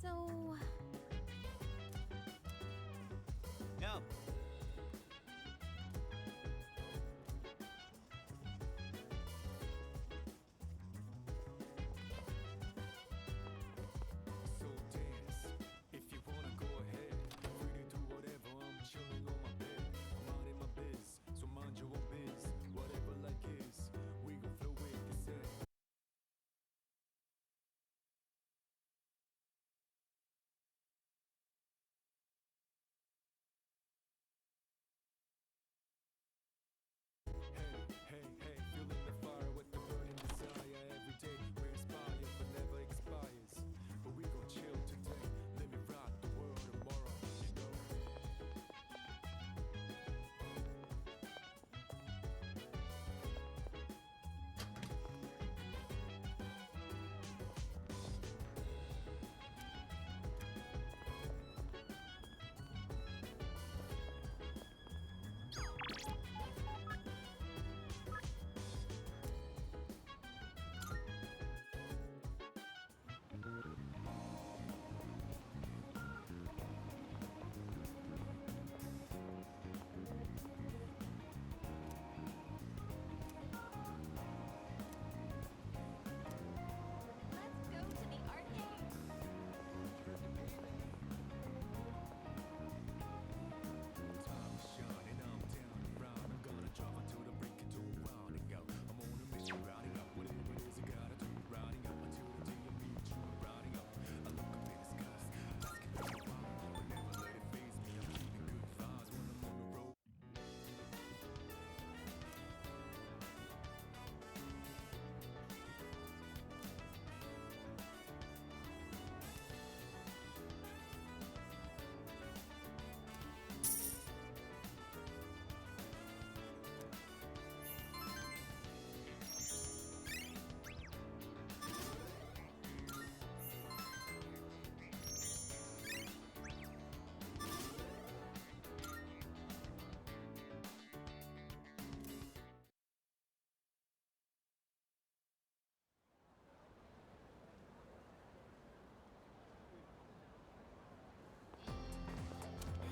so. No. So dance, if you wanna go ahead. Free to do whatever, I'm chilling on my bed. I'm out in my biz, so mind your own biz. Whatever like is, we gon' flow with the set. Hey, feeling the fire with the burning desire. Every day we inspire, but never expires. But we gon' chill today, let me rock the world tomorrow, you know. Let's go to the arcade. Time is shining, I'm down and round. I'm gonna drive until the break into round and go. I'm on a mission, rounding up whatever it is I gotta do. Rounding up until the day I meet you. Rounding up, I look up in the skies, asking for a while, but never let it faze me. I'm keeping good vibes when I'm on the road.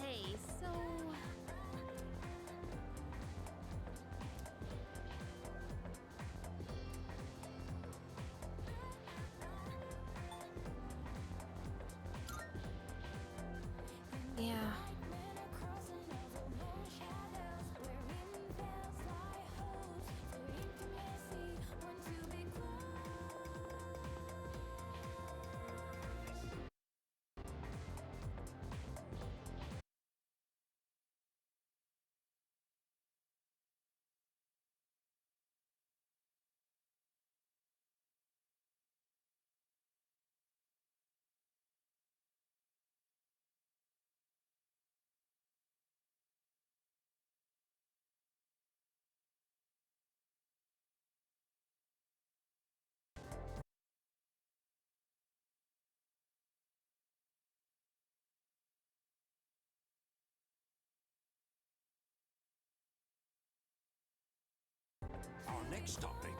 Hey, so. Yeah. Our next topic.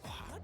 What?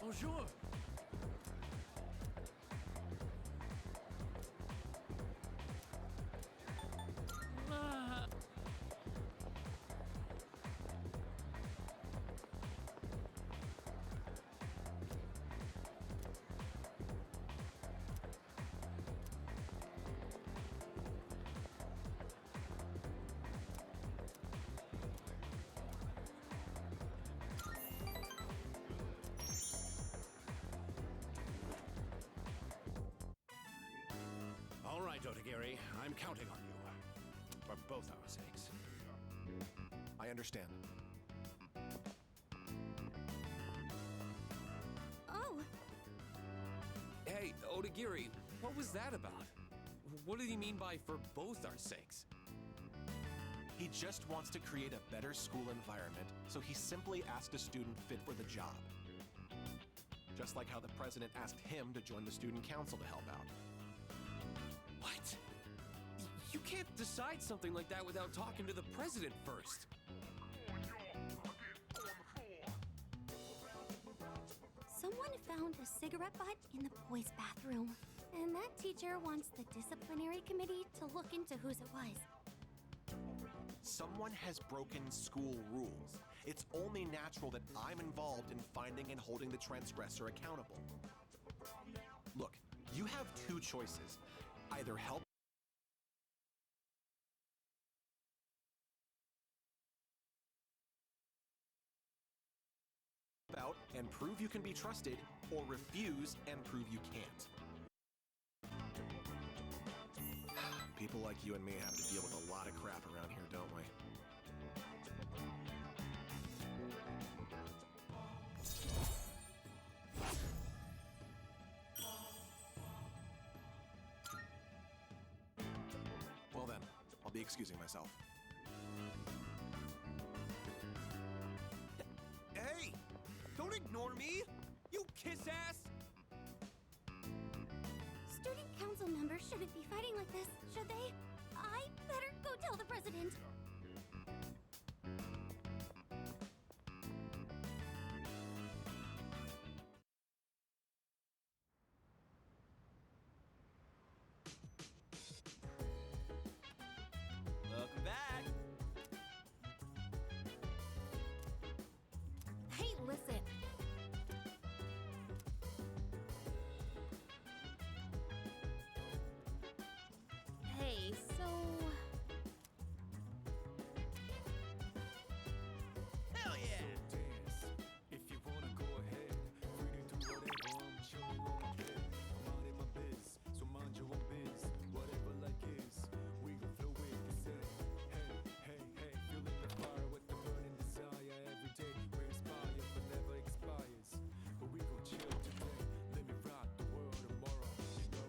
Bonjour. Otagiri. I'm counting on you. For both our sakes. I understand. Oh, Hey, Otagiri, what was that about? What did he mean by for both our sakes? He just wants to create a better school environment, so he simply asked a student fit for the job. Just like how the president asked him to join the student council to help out. What? You can't decide something like that without talking to the president first. someone found a cigarette butt in the boys' bathroom. And that teacher wants the disciplinary committee to look into whose it was. Someone has broken school rules. It's only natural that I'm involved in finding and holding the transgressor accountable. Look, you have two choices. Either help out and prove you can be trusted, or refuse and prove you can't. People like you and me have to deal with a lot of crap around here, don't we? Well then, I'll be excusing myself. Hey! Don't ignore me! You kiss-ass! Student council members shouldn't be fighting like this, should they? I better go tell the president. Welcome back! Hey, listen. Hey, so... Hell yeah! Dance. If you wanna go ahead, free to do whatever. I'm chilling on my bed. I'm out in my biz, so mind your own biz. Whatever like is, we gon' flow with the set. Hey, hey, hey, feeling the fire with the burning desire. Every day we inspire, but never expires. But we gon' chill today. Let me rock the world tomorrow. You know.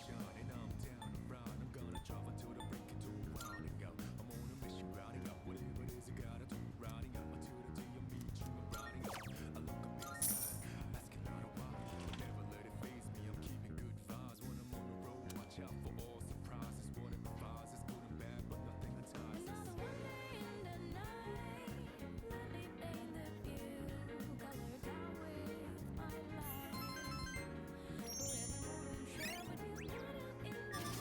Shining, I'm down and round. I'm gonna drive until the break into round and go. I'm on a mission, riding up whatever it is you gotta do. Riding up until the day I meet you. I'm riding up. I look up in the sky, asking out of why. Never let it faze me. I'm keeping good vibes when I'm on the road. Watch out for all surprises. What it provides is good and bad, but nothing entices. Another wonder in the night. Let me paint the view, colored down with my light. Forever moving, share with you, not in the night,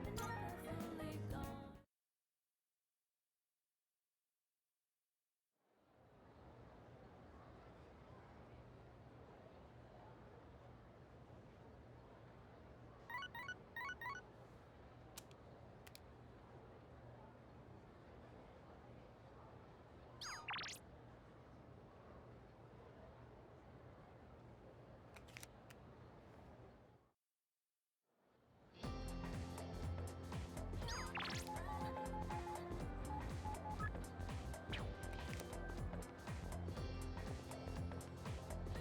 but never fully gone.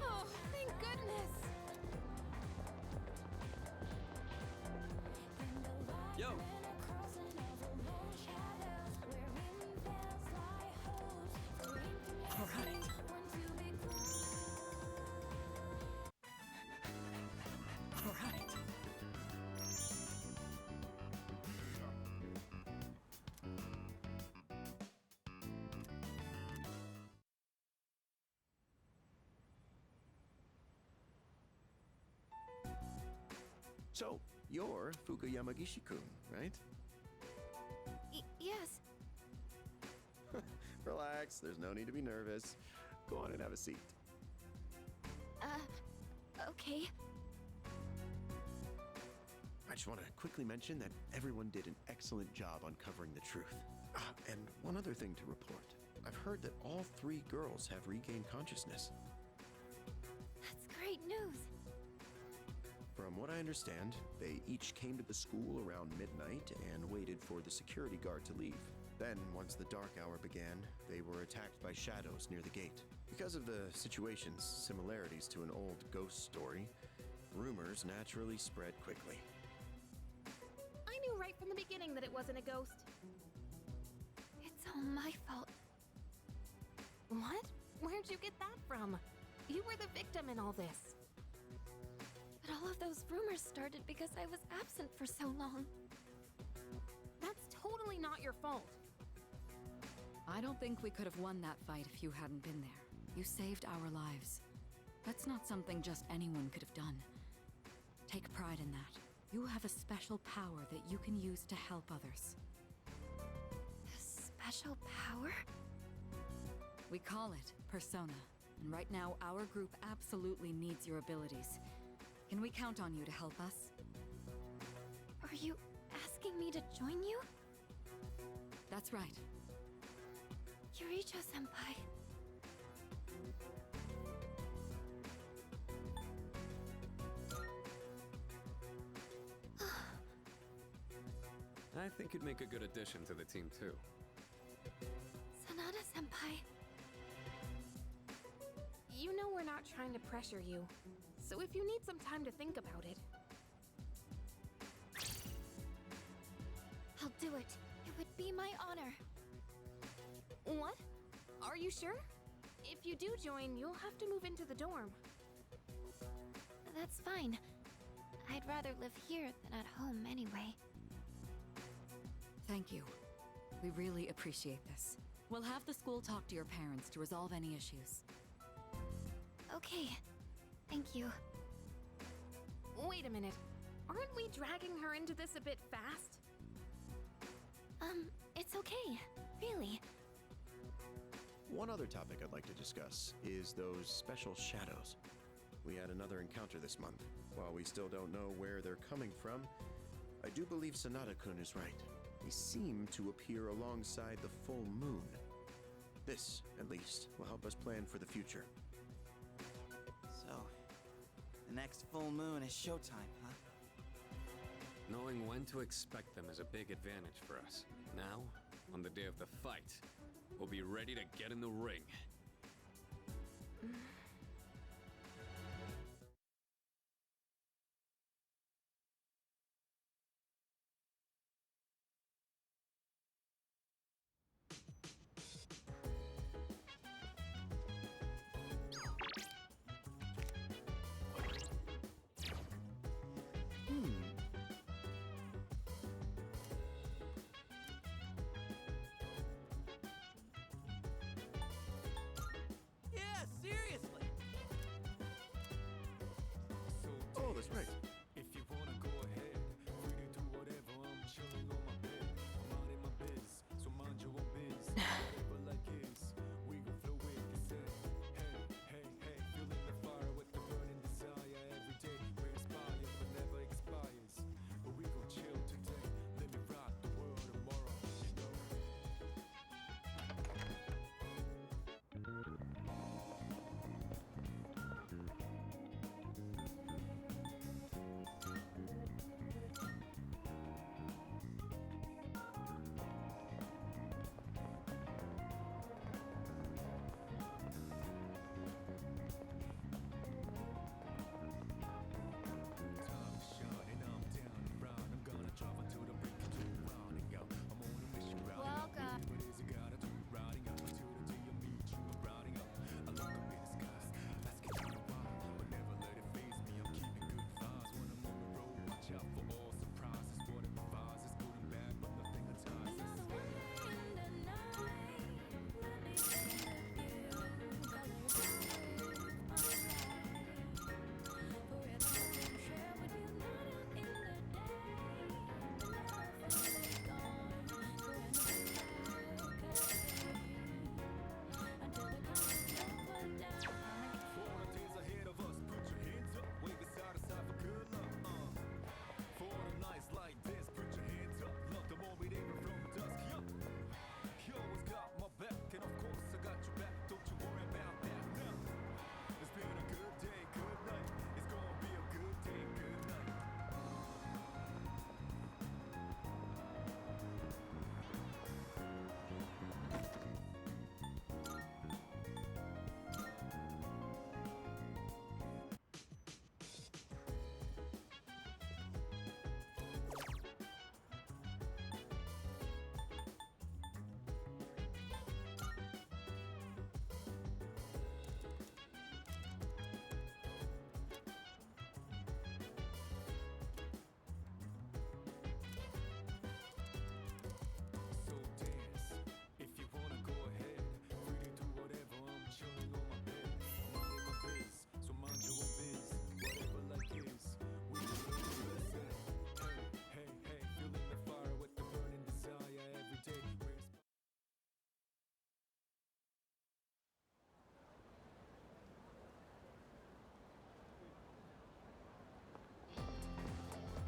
Oh, thank goodness. Yo! All right. All right. So, You're Fuka Yamagishi-kun, right? Yes. Relax, there's no need to be nervous. Go on and have a seat. Okay. I just want to quickly mention that everyone did an excellent job uncovering the truth. And one other thing to report. I've heard that all 3 girls have regained consciousness. That's great news. From what I understand, they each came to the school around midnight and waited for the security guard to leave. Then, once the dark hour began, they were attacked by shadows near the gate. Because of the situation's similarities to an old ghost story, rumors naturally spread quickly. I knew right from the beginning that it wasn't a ghost. It's all my fault. What? Where'd you get that from? You were the victim in all this. But all of those rumors started because I was absent for so long. That's totally not your fault. I don't think we could have won that fight if you hadn't been there. You saved our lives. That's not something just anyone could have done. Take pride in that. You have a special power that you can use to help others. A special power? We call it Persona. And right now, our group absolutely needs your abilities. Can we count on you to help us? Are you asking me to join you? That's right. Yuricho-senpai. I think you'd make a good addition to the team, too. Sanada-senpai. You know we're not trying to pressure you. So if you need some time to think about it. I'll do it. It would be my honor. What? Are you sure? If you do join, you'll have to move into the dorm. That's fine. I'd rather live here than at home anyway. Thank you. We really appreciate this. We'll have the school talk to your parents to resolve any issues. Okay. Thank you. Wait a minute. Aren't we dragging her into this a bit fast? It's okay. Really. One other topic I'd like to discuss is those special shadows. We had another encounter this month. While we still don't know where they're coming from, I do believe Sanada-kun is right. They seem to appear alongside the full moon. This, at least, will help us plan for the future. So, the next full moon is showtime, huh? Knowing when to expect them is a big advantage for us. Now, on the day of the fight, we'll be ready to get in the ring. Yeah, seriously!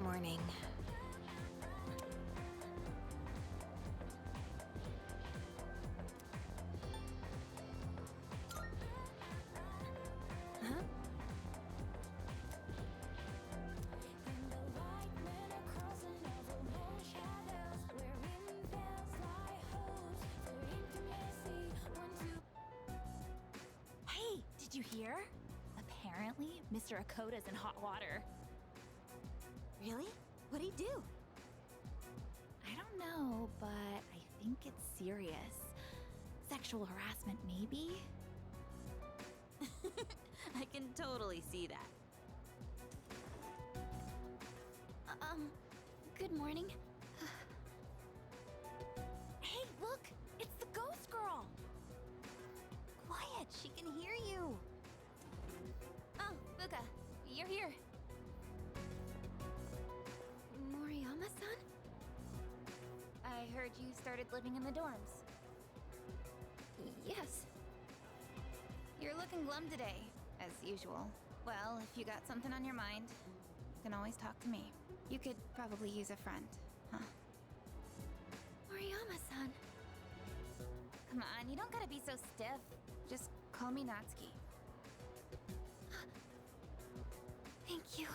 morning. Huh? Hey, did you hear? Apparently, Mr. Akoda's in hot water. Really? What'd he do? I don't know, but I think it's serious. Sexual harassment, maybe? I can totally see that. Good morning. Hey, look! It's the ghost girl! Quiet, she can hear you. Oh, Fuka, you're here. Moriyama-san? I heard you started living in the dorms. Yes. You're looking glum today, as usual. Well, if you got something on your mind, you can always talk to me. You could probably use a friend, huh? Moriyama-san. Come on, you don't gotta be so stiff. Just call me Natsuki. Thank you.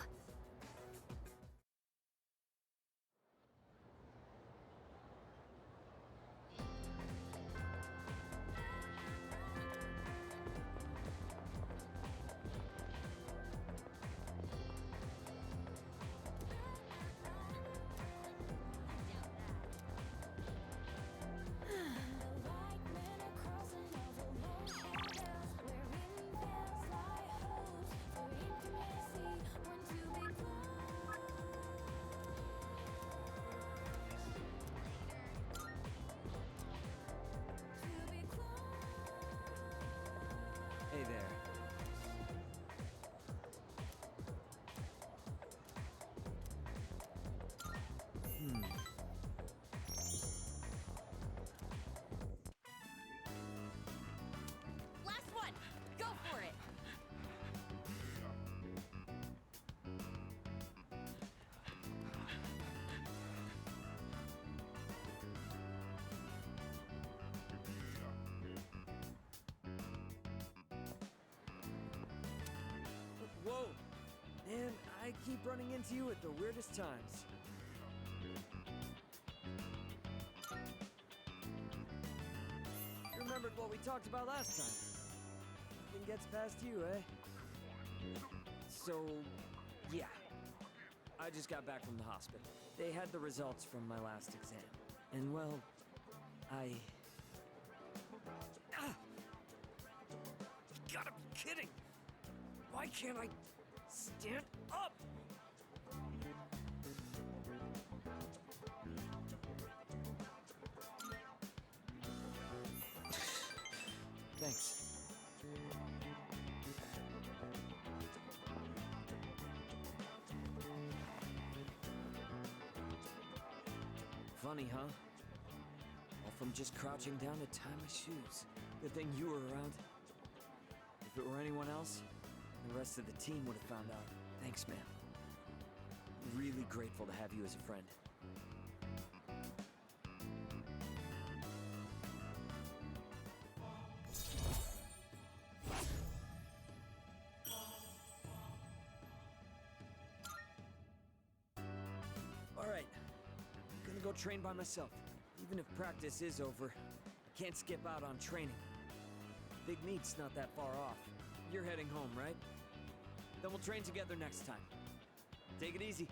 Hey there. Last one! Go for it! Whoa! Man, I keep running into you at the weirdest times. You remembered what we talked about last time? Nothing gets past you, eh? So, yeah. I just got back from the hospital. They had the results from my last exam. And well, I... Ah! You gotta be kidding! Why can't I stand up? Thanks. Funny, huh? All from just crouching down to tie my shoes. Good thing you were around. If it were anyone else, the rest of the team would have found out. Thanks, man. Really grateful to have you as a friend. All right. I'm gonna go train by myself. Even if practice is over, I can't skip out on training. Big meet's not that far off. You're heading home, right? Then we'll train together next time. Take it easy.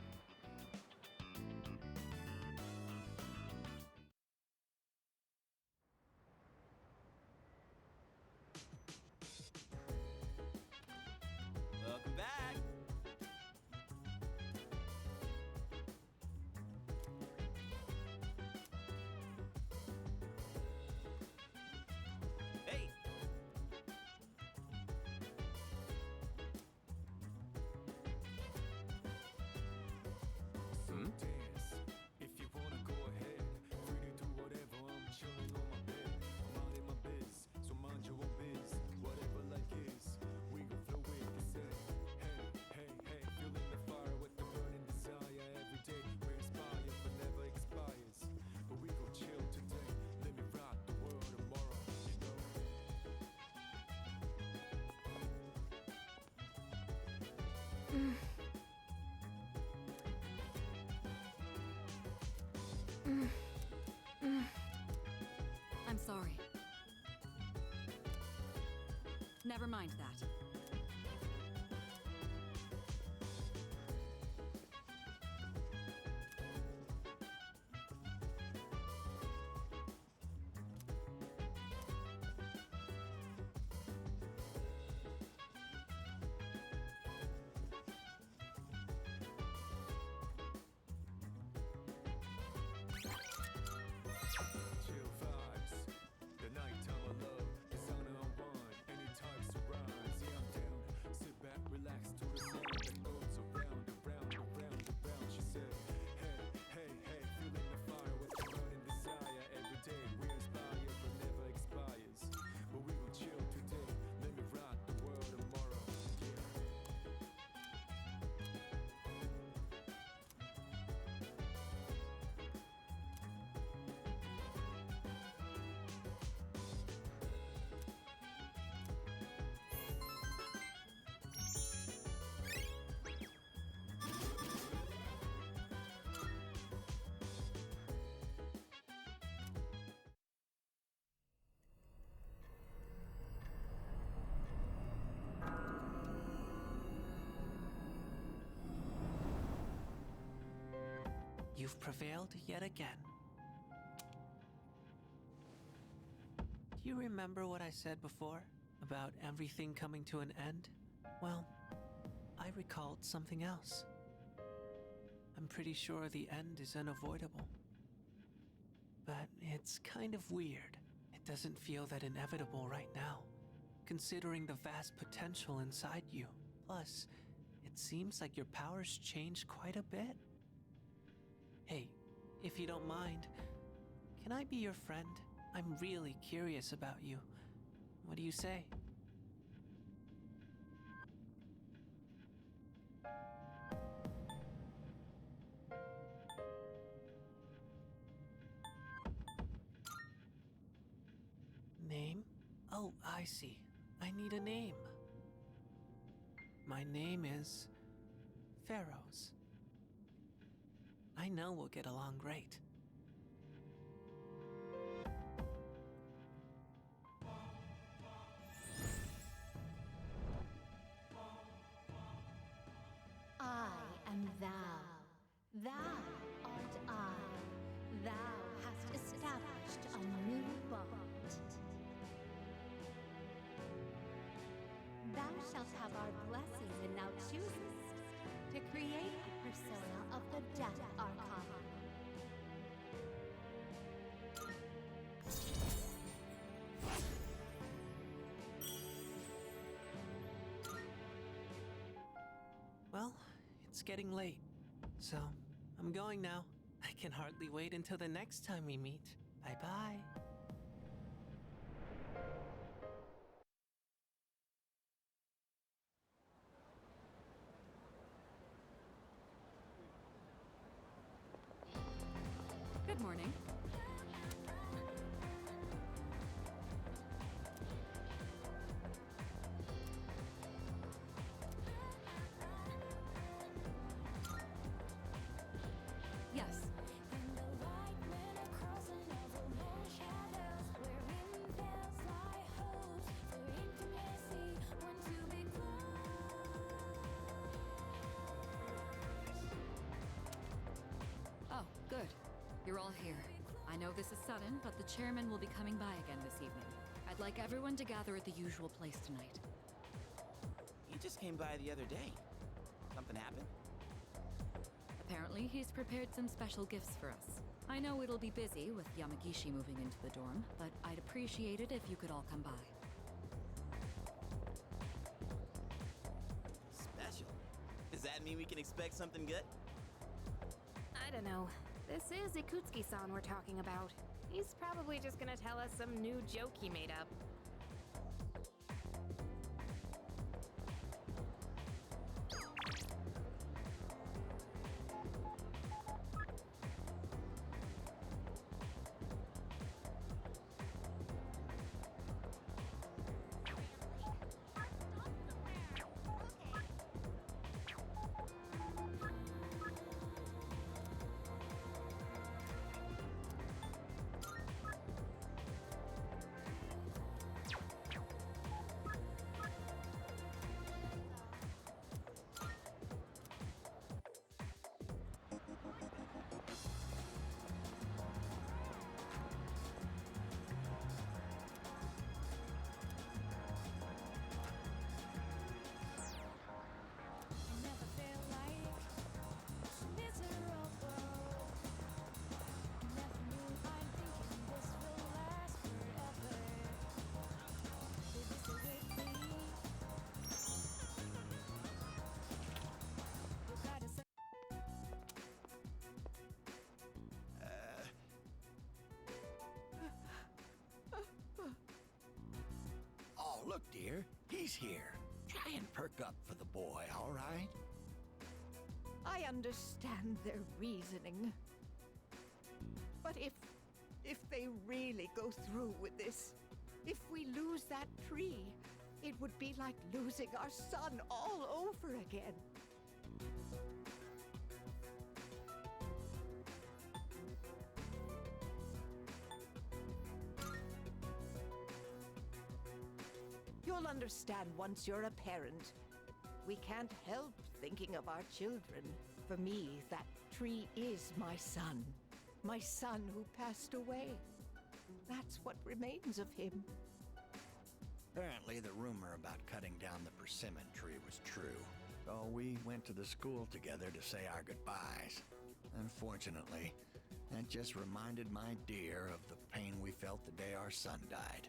Welcome back. Hey. I'm sorry. Never mind that. Chill vibes. The nighttime of love. Designer on one. Any types of rise. Yeah, I'm down. Sit back, relax to the sound that goes around, around, around, around. She said, hey, hey, hey. Feeling the fire with the burning desire. Every day we inspire, but never expires. But we will chill today. Let me rock the world tomorrow. Yeah. You've prevailed yet again. Do you remember what I said before about everything coming to an end? Well, I recalled something else. I'm pretty sure the end is unavoidable. But it's kind of weird. It doesn't feel that inevitable right now, considering the vast potential inside you. Plus, it seems like your powers changed quite a bit. Hey, if you don't mind, can I be your friend? I'm really curious about you. What do you say? Name? Oh, I see. I need a name. My name is Pharaohs. I know we'll get along great. I am thou. Thou art I. Thou hast established a new bond. Thou shalt have our blessing and now choosest to create a persona of the Death Archon. Well, it's getting late, so I'm going now. I can hardly wait until the next time we meet. Bye-bye. Good morning. Yes. And the light men are crossing over more shadows, wherein there's lie hopes for intimacy, when to be close. Oh, good. You're all here. I know this is sudden, but the chairman will be coming by again this evening. I'd like everyone to gather at the usual place tonight. He just came by the other day. Something happened? Apparently, he's prepared some special gifts for us. I know it'll be busy with Yamagishi moving into the dorm, but I'd appreciate it if you could all come by. Special? Does that mean we can expect something good? I don't know. This is Ikutsuki-san we're talking about. He's probably just gonna tell us some new joke he made up. dear. He's here. Try and perk up for the boy, all right? I understand their reasoning. But if they really go through with this, if we lose that tree, it would be like losing our son all over again. You'll understand once you're a parent. We can't help thinking of our children. For me, that tree is my son. My son who passed away. That's what remains of him. Apparently, the rumor about cutting down the persimmon tree was true. So we went to the school together to say our goodbyes. Unfortunately, that just reminded my dear of the pain we felt the day our son died.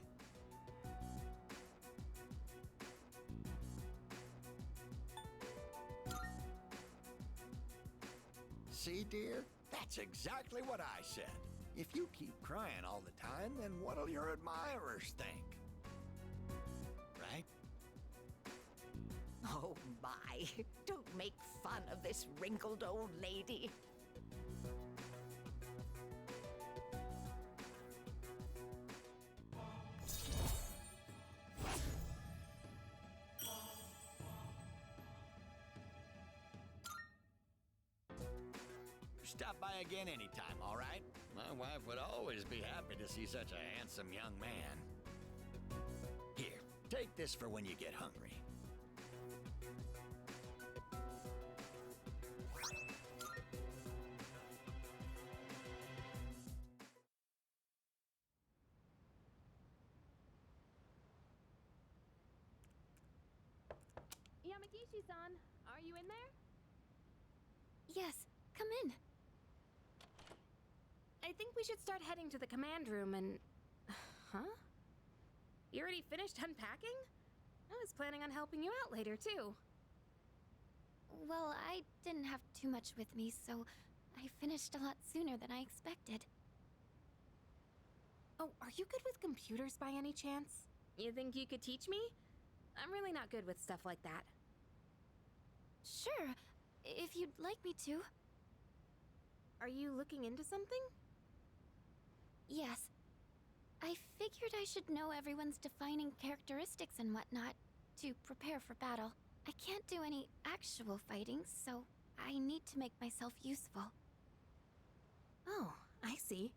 See, dear? That's exactly what I said. If you keep crying all the time, then what'll your admirers think? Right? Oh my, don't make fun of this wrinkled old lady. Stop by again anytime, all right? My wife would always be happy to see such a handsome young man. Here, take this for when you get hungry. Yamagishi-san, are you in there? Yes, come in. I think we should start heading to the command room and... Huh? You already finished unpacking? I was planning on helping you out later, too. Well, I didn't have too much with me, so I finished a lot sooner than I expected. Oh, are you good with computers by any chance? You think you could teach me? I'm really not good with stuff like that. Sure, if you'd like me to. Are you looking into something? Yes. I figured I should know everyone's defining characteristics and whatnot to prepare for battle. I can't do any actual fighting, so I need to make myself useful. Oh, I see.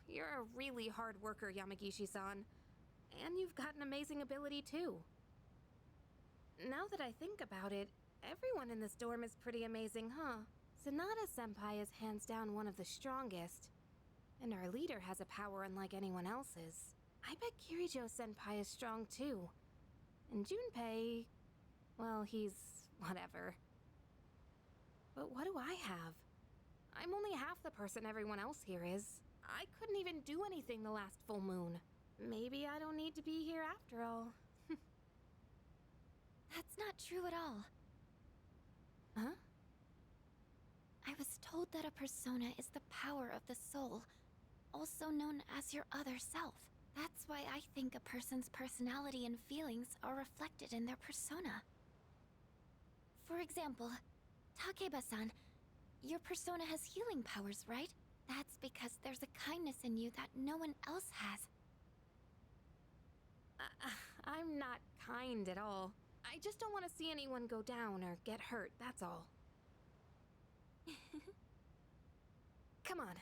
You're a really hard worker, Yamagishi-san. And you've got an amazing ability, too. Now that I think about it, everyone in this dorm is pretty amazing, huh? Sanada-senpai is hands down one of the strongest. And our leader has a power unlike anyone else's. I bet Kirijo-senpai is strong, too. And Junpei... well, he's... whatever. But what do I have? I'm only half the person everyone else here is. I couldn't even do anything the last full moon. Maybe I don't need to be here after all. That's not true at all. Huh? I was told that a persona is the power of the soul, also known as your other self. That's why I think a person's personality and feelings are reflected in their persona. For example, Takeba-san, your persona has healing powers, right? That's because there's a kindness in you that no one else has. I'm not kind at all. I just don't want to see anyone go down or get hurt, that's all. Come on.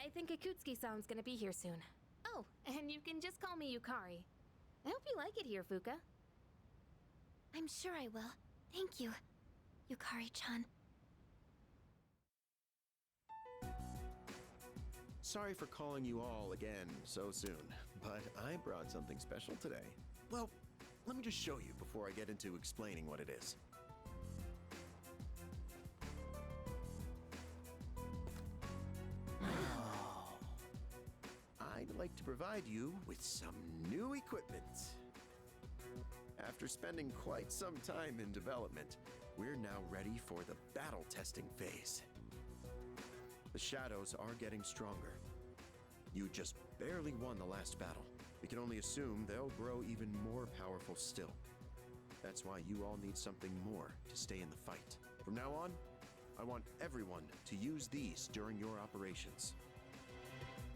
I think Ikutsuki-san's gonna be here soon. Oh, and you can just call me Yukari. I hope you like it here, Fuka. I'm sure I will. Thank you, Yukari-chan. Sorry for calling you all again so soon, but I brought something special today. Well, let me just show you before I get into explaining what it is. I'd like to provide you with some new equipment. After spending quite some time in development, we're now ready for the battle testing phase. The shadows are getting stronger. You just barely won the last battle. We can only assume they'll grow even more powerful still. That's why you all need something more to stay in the fight. From now on, I want everyone to use these during your operations.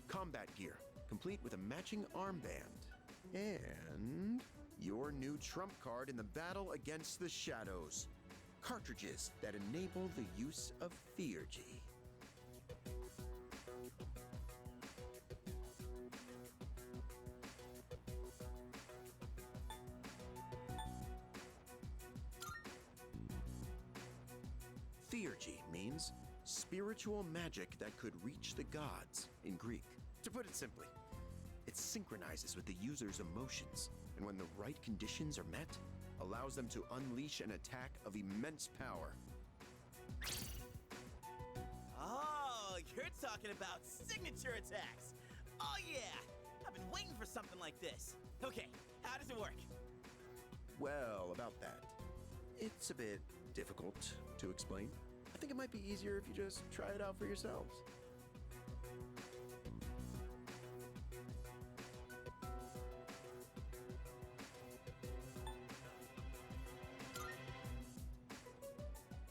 Combat gear, complete with a matching armband. And your new trump card in the battle against the shadows. Cartridges that enable the use of Theurgy. Theurgy means spiritual magic that could reach the gods in Greek. To put it simply, it synchronizes with the user's emotions, and when the right conditions are met, allows them to unleash an attack of immense power. Oh, you're talking about signature attacks. Oh yeah, I've been waiting for something like this. Okay, how does it work? Well, about that, it's a bit difficult to explain. I think it might be easier if you just try it out for yourselves.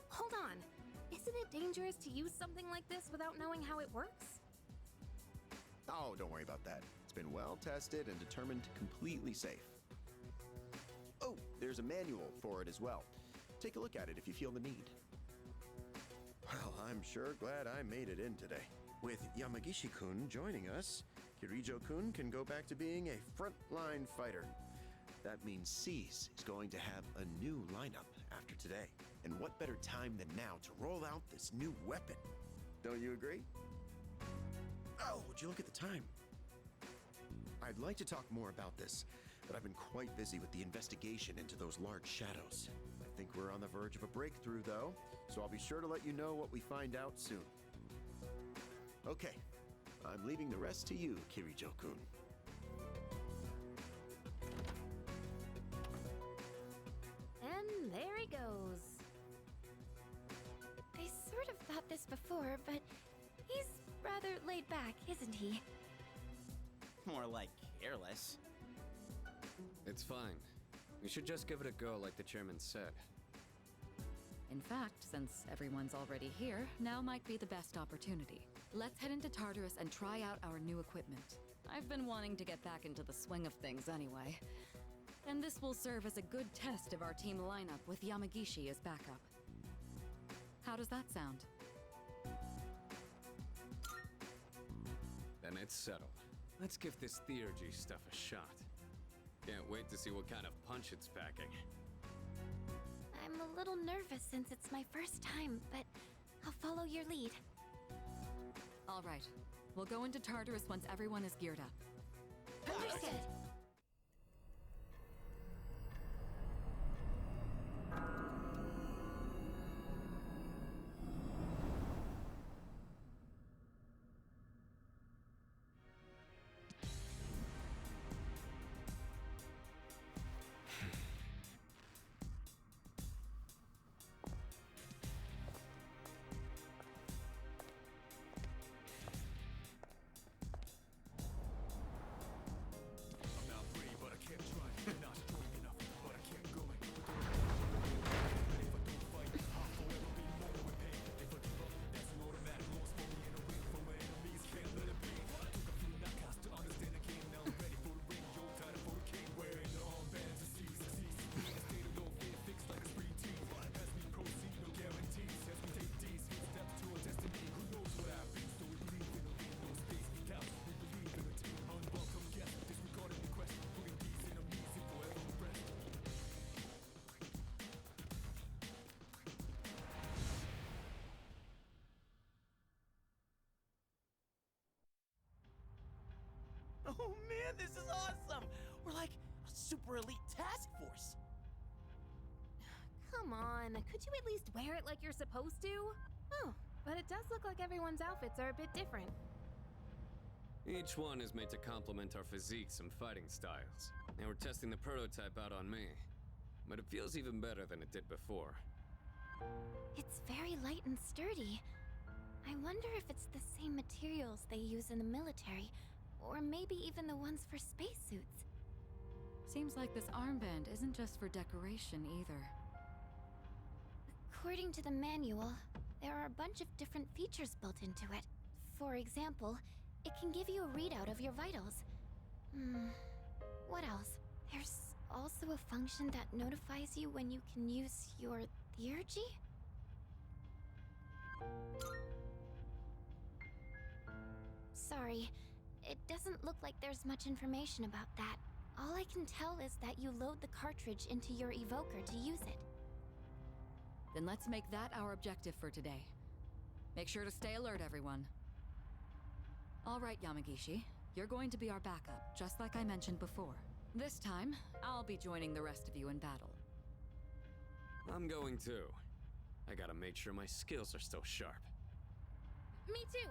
Hold on. Isn't it dangerous to use something like this without knowing how it works? Oh, don't worry about that. It's been well tested and determined completely safe. Oh, there's a manual for it as well. Take a look at it if you feel the need. Well, I'm sure glad I made it in today. With Yamagishi-kun joining us, Kirijo-kun can go back to being a frontline fighter. That means Seize is going to have a new lineup after today. And what better time than now to roll out this new weapon? Don't you agree? Oh, would you look at the time? I'd like to talk more about this, but I've been quite busy with the investigation into those large shadows. I think we're on the verge of a breakthrough, though, so I'll be sure to let you know what we find out soon. Okay, I'm leaving the rest to you, Kirijo-kun. And there he goes. I sort of thought this before, but he's rather laid back, isn't he? More like careless. It's fine. We should just give it a go like the chairman said. In fact, since everyone's already here, now might be the best opportunity. Let's head into Tartarus and try out our new equipment. I've been wanting to get back into the swing of things anyway. And this will serve as a good test of our team lineup with Yamagishi as backup. How does that sound? Then it's settled. Let's give this Theurgy stuff a shot. Can't wait to see what kind of punch it's packing. I'm a little nervous since it's my first time, but I'll follow your lead. All right. We'll go into Tartarus once everyone is geared up. Understood. I'm not brave, but I kept trying. Not strong enough, but I kept going. If I don't fight, I'll forever be more with pain. If I give up, that's an automatic loss for me and a win for my enemies. Can't let it be. Took a few knockouts to understand the game. Now I'm ready for the ring. Yo, tired for the king. Wearing the armbands and seize. I stay to low, get fixed like a spree team. As we proceed, no guarantees. As we take these steps to our destiny. Who knows what happens? So we believe in a win. No space we count. We believe in a team. Unwelcome guest. Disregarding the quest. Putting these enemies in forever rest. Oh man, this is awesome! We're like a super elite task force. Come on, could you at least wear it like you're supposed to? Oh, but it does look like everyone's outfits are a bit different. Each one is made to complement our physiques and fighting styles. And we're testing the prototype out on me. But it feels even better than it did before. It's very light and sturdy. I wonder if it's the same materials they use in the military, Or maybe even the ones for spacesuits. Seems like this armband isn't just for decoration either. According to the manual, there are a bunch of different features built into it. For example, it can give you a readout of your vitals. What else? There's also a function that notifies you when you can use your Theurgy? Sorry, it doesn't look like there's much information about that. All I can tell is that you load the cartridge into your evoker to use it. Then let's make that our objective for today. Make sure to stay alert, everyone. All right, Yamagishi. You're going to be our backup, just like I mentioned before. This time, I'll be joining the rest of you in battle. I'm going too. I gotta make sure my skills are still sharp. Me too.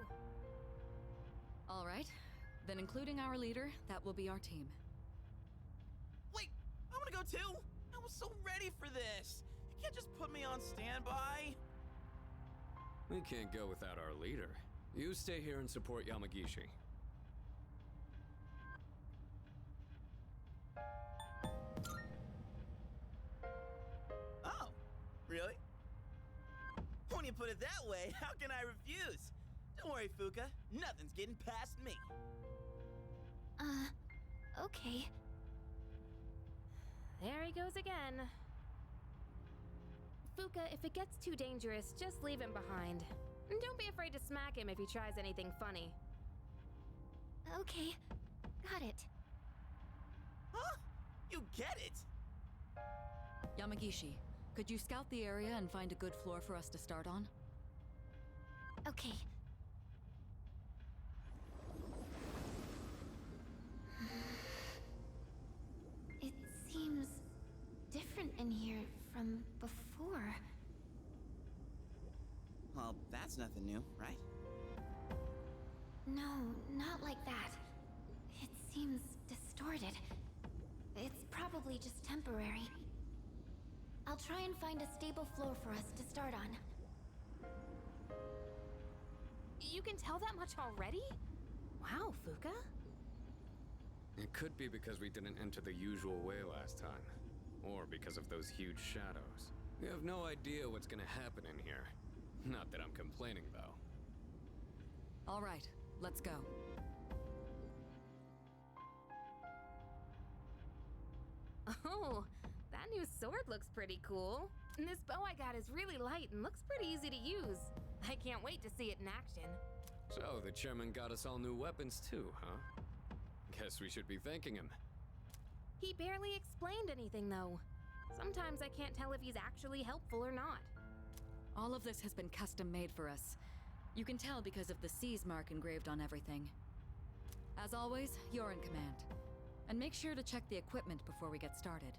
All right. Then including our leader, that will be our team. Wait, I want to go too. I was so ready for this. You can't just put me on standby. We can't go without our leader. You stay here and support Yamagishi. Oh, really? When you put it that way, how can I refuse? Don't worry, Fuka. Nothing's getting past me. Okay. There he goes again. Fuka, if it gets too dangerous, just leave him behind. And don't be afraid to smack him if he tries anything funny. Okay. Got it. Huh? You get it? Yamagishi, could you scout the area and find a good floor for us to start on? Okay. It seems different in here from before. Well, that's nothing new, right? No, not like that. It seems distorted. It's probably just temporary. I'll try and find a stable floor for us to start on. You can tell that much already? Wow, Fuka. It could be because we didn't enter the usual way last time. Or because of those huge shadows. We have no idea what's gonna happen in here. Not that I'm complaining, though. All right, let's go. Oh, that new sword looks pretty cool. And this bow I got is really light and looks pretty easy to use. I can't wait to see it in action. So, the chairman got us all new weapons too, huh? Guess we should be thanking him. He barely explained anything, though. Sometimes I can't tell if he's actually helpful or not. All of this has been custom made for us. You can tell because of the C's mark engraved on everything. As always, you're in command. And make sure to check the equipment before we get started.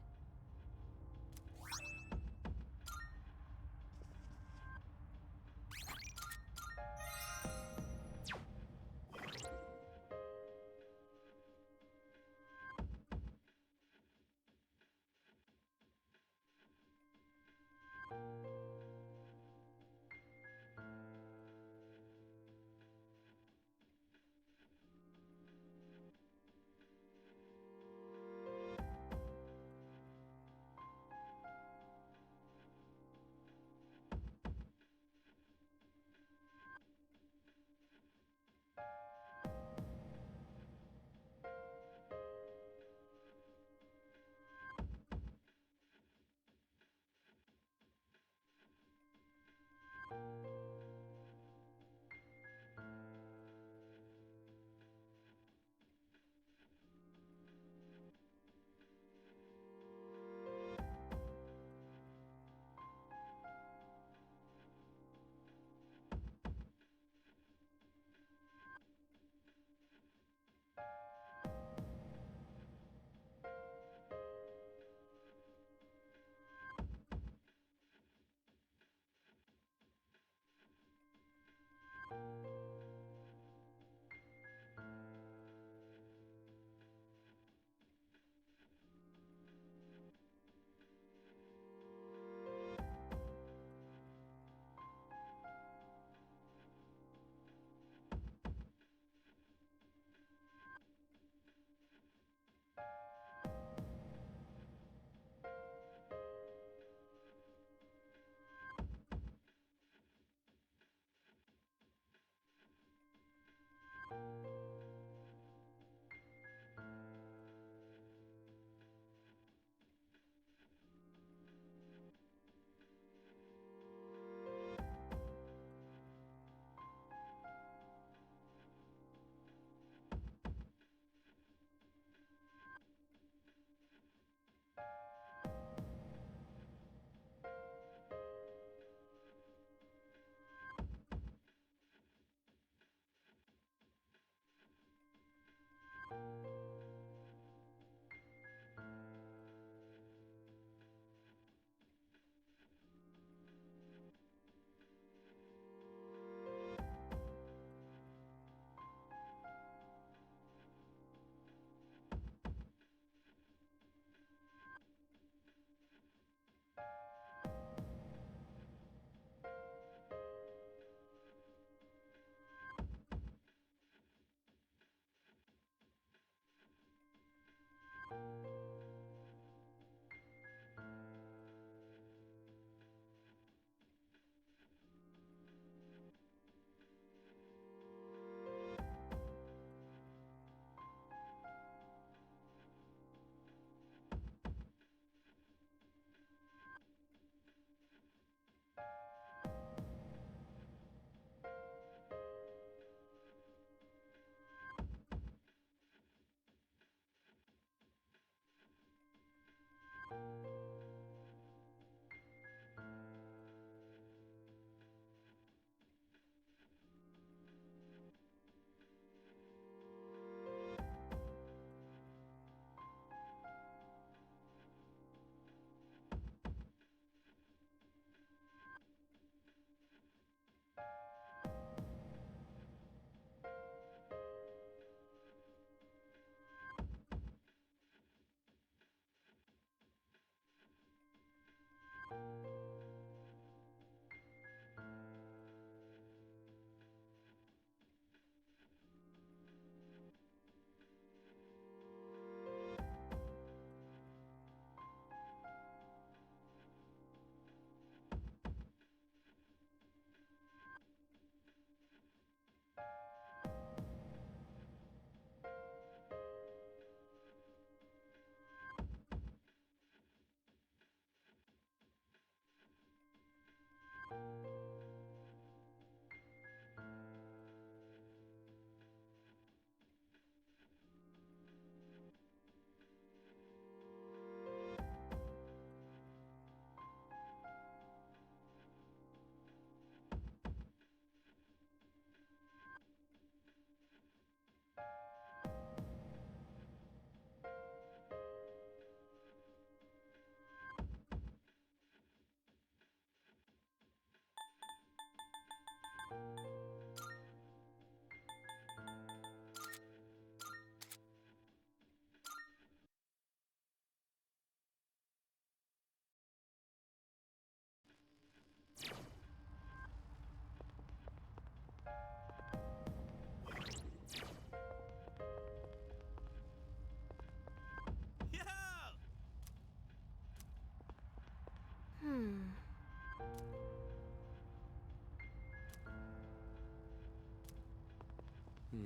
Yes.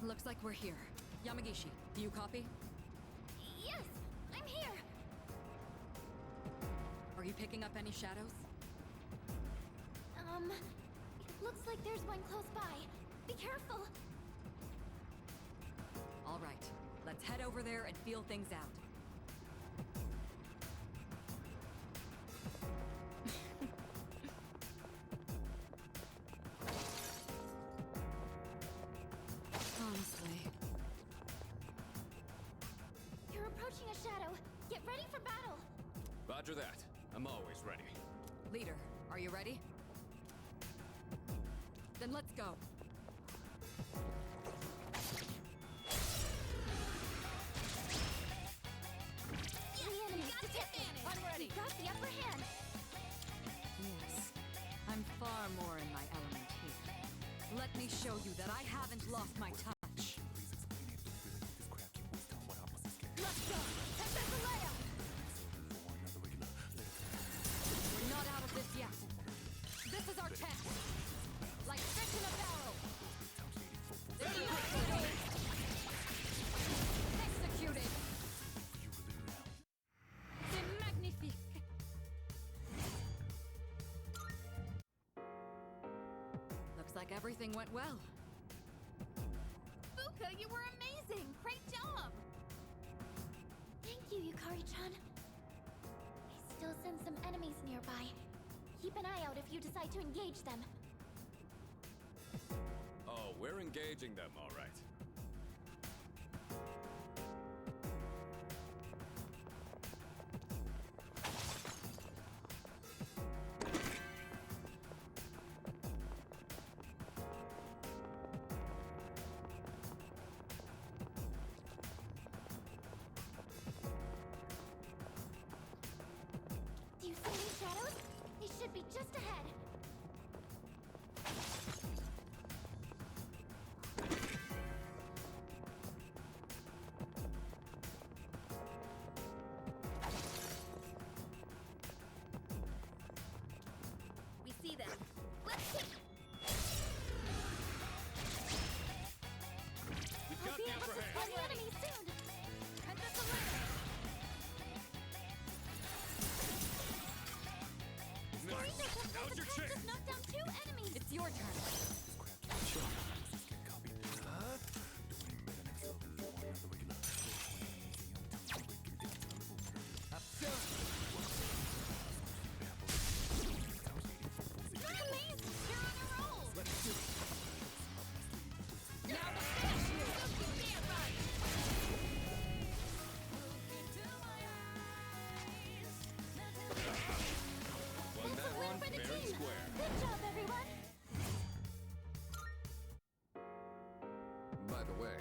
Looks like we're here. Yamagishi, do you copy? Yes, I'm here. Are you picking up any shadows? It looks like there's one close by. Be careful. All right, let's head over there and feel things out. Honestly. You're approaching a shadow. Get ready for battle. Roger that. I'm always ready. Leader, are you ready? Then let's go. The enemy's detected. I'm ready. Got the upper hand. Yes, I'm far more in my element here. Let me show you that I haven't lost my touch. Let's go! Tesselaia! We're not out of this yet. This is our test. Like fish in a barrel. Executed. C'est magnifique. Looks like everything went well. Fuka, you were amazing! Great job! Thank you, Yukari-chan. I still sense some enemies nearby. Keep an eye out if you decide to engage them. Oh, we're engaging them, all right. Do you see any shadows? They should be just ahead. We see them. Let's hit! We've I'll got be the able upper to hand. spot the enemy soon. Now's your chance. Just knocked down 2 enemies. It's your turn. You're amazing! You're on a roll! Let's do it. Now to finish you! Look at me, right! Won That's that a win one for the fair and team. square. Good job, everyone. By the way,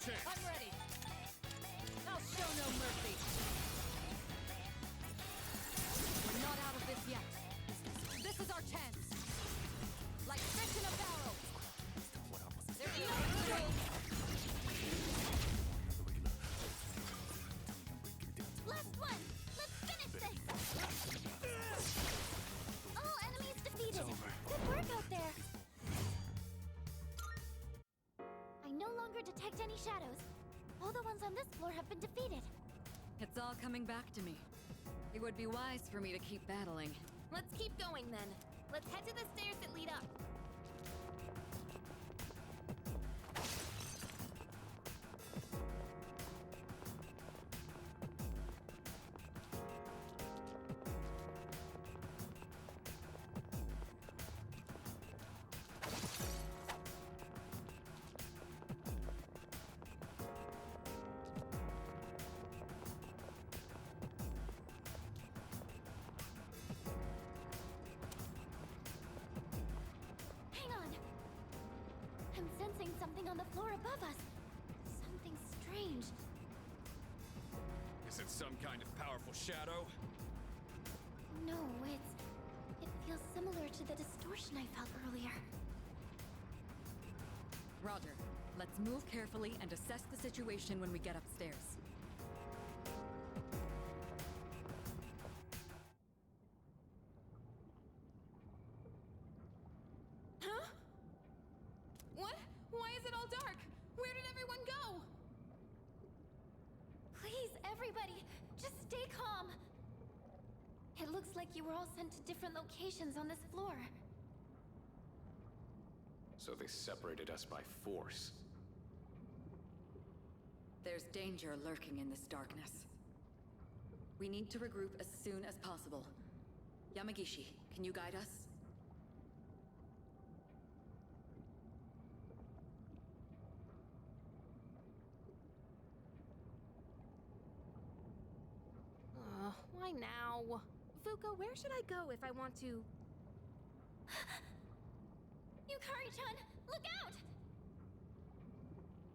chance. I'm ready. I'll show no mercy. We're not out of this yet. This is our chance. Like fish in a barrel. There's no escape. Last one! Let's finish this! All enemies defeated! Good work out there! I no longer detect any shadows. All the ones on this floor have been defeated. It's all coming back to me. It would be wise for me to keep battling. Let's keep going then. Let's head to the stairs that lead up. Hang on! I'm sensing something on the floor above us. Something strange. Is it some kind of powerful shadow? No, it feels similar to the distortion I felt earlier. Roger. Let's move carefully and assess the situation when we get upstairs. Huh? What? Why is it all dark? Where did everyone go? Please, everybody, just stay calm. It looks like you were all sent to different locations on this floor. So they separated us by force. There's danger lurking in this darkness. We need to regroup as soon as possible. Yamagishi, can you guide us? Why now? Fuka, where should I go if I want to... Yukari-chan, look out!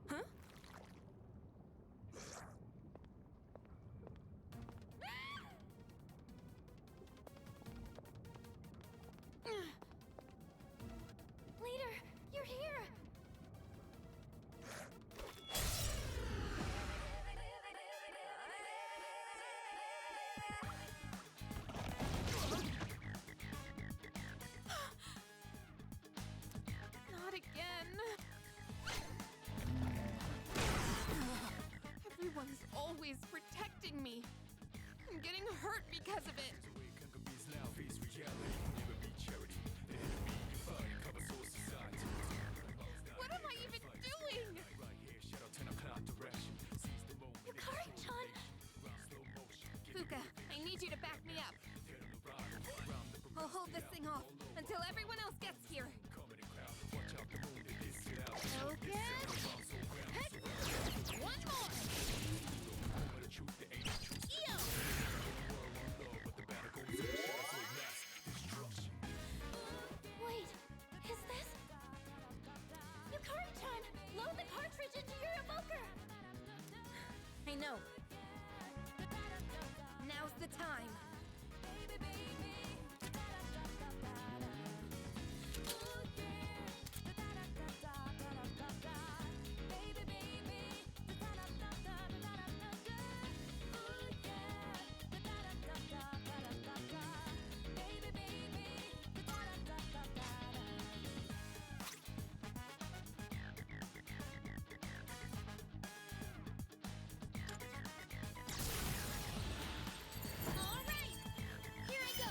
Huh? Leader, you're here! Not again. Everyone's always protecting me. I'm getting hurt because of it. What am I even doing? Yukari-chan! Fuka, I need you to back me up. I'll hold this thing off until everyone else gets here. Focus. Hit. One more. Eo. Wait, is this? Yukari-chan, load the cartridge into your evoker! I know. Now's the time. All right, here I go.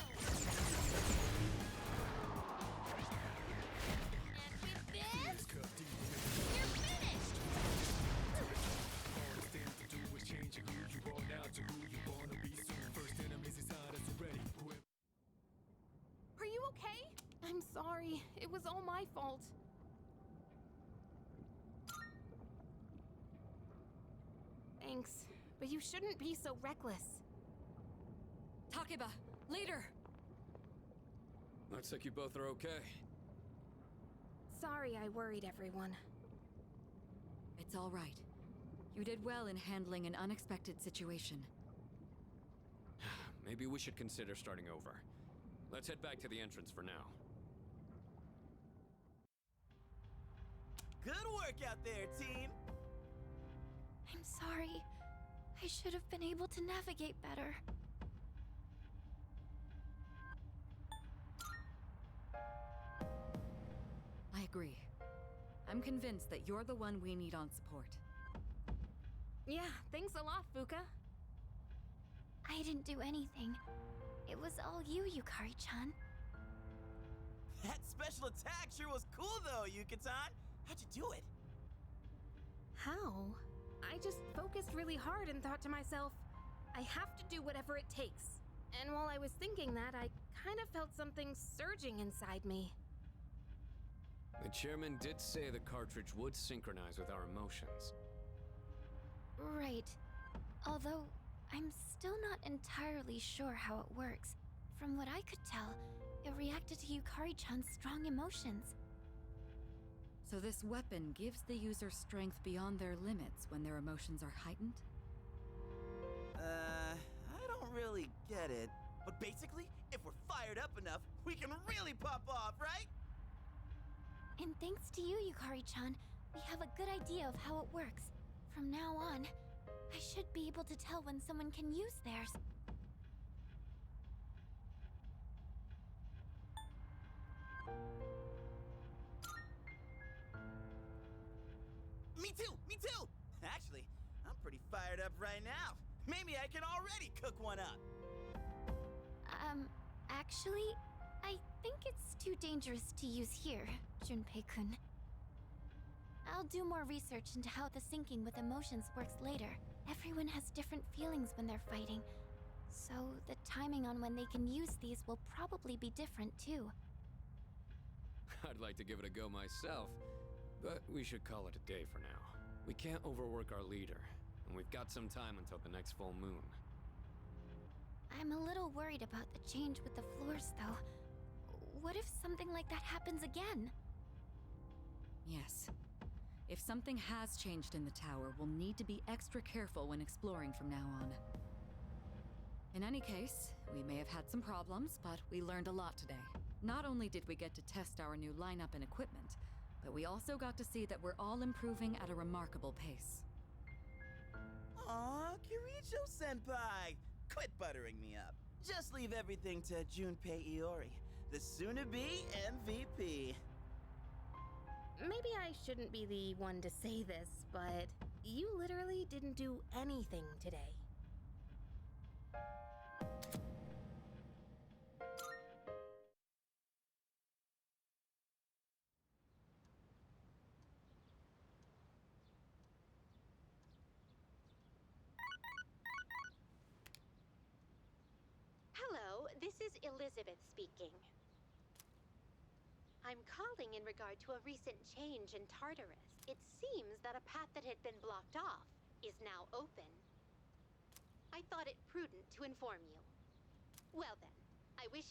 And with this, you're finished. Are you okay? I'm sorry. It was all my fault. Thanks, but you shouldn't be so reckless. Takeba, leader! Looks like you both are okay. Sorry I worried everyone. It's all right. You did well in handling an unexpected situation. Maybe we should consider starting over. Let's head back to the entrance for now. Good work out there, team! I'm sorry. I should have been able to navigate better. I agree. I'm convinced that you're the one we need on support. Yeah, thanks a lot, Fuka. I didn't do anything. It was all you, Yukari-chan. That special attack sure was cool though, Yuka-tan! How'd you do it? How? I just focused really hard and thought to myself, I have to do whatever it takes. And while I was thinking that, I kind of felt something surging inside me. The chairman did say the cartridge would synchronize with our emotions. Right. Although, I'm still not entirely sure how it works. From what I could tell, it reacted to Yukari-chan's strong emotions. So this weapon gives the user strength beyond their limits when their emotions are heightened? I don't really get it. But basically, if we're fired up enough, we can really pop off, right? And thanks to you, Yukari-chan, we have a good idea of how it works. From now on, I should be able to tell when someone can use theirs. Me too! Me too! Actually, I'm pretty fired up right now. Maybe I can already cook one up. Actually, I think it's too dangerous to use here, Junpei-kun. I'll do more research into how the syncing with emotions works later. Everyone has different feelings when they're fighting, so the timing on when they can use these will probably be different too. I'd like to give it a go myself, but we should call it a day for now. We can't overwork our leader, and we've got some time until the next full moon. I'm a little worried about the change with the floors, though. What if something like that happens again? Yes. If something has changed in the tower, we'll need to be extra careful when exploring from now on. In any case, we may have had some problems, but we learned a lot today. Not only did we get to test our new lineup and equipment, but we also got to see that we're all improving at a remarkable pace. Aw, Kirijo-senpai! Quit buttering me up. Just leave everything to Junpei Iori, the soon-to-be MVP. Maybe I shouldn't be the one to say this, but you literally didn't do anything today. Hello, this is Elizabeth speaking. I'm calling in regard to a recent change in Tartarus. It seems that a path that had been blocked off is now open. I thought it prudent to inform you. Well then, I wish...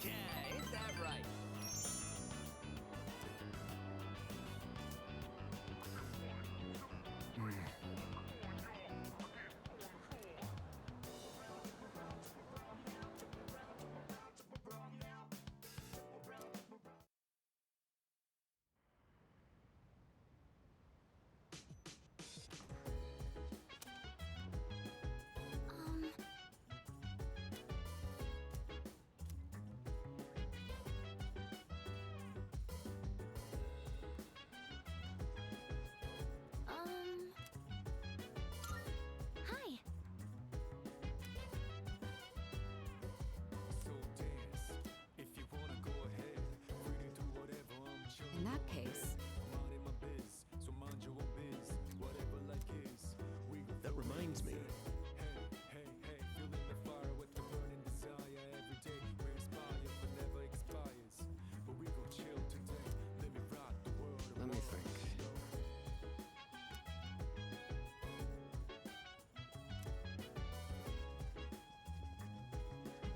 Yeah, ain't that right? Hi. So dance. If you wanna go ahead, free to do whatever, I'm chilling. In that case, Minding my biz, so mind your own biz. Whatever life is, we go That reminds me. Hey, feeling the fire with the burning desire. Every day we inspire, but never expires. But we gon' chill today. Let me rock the world. Let me think.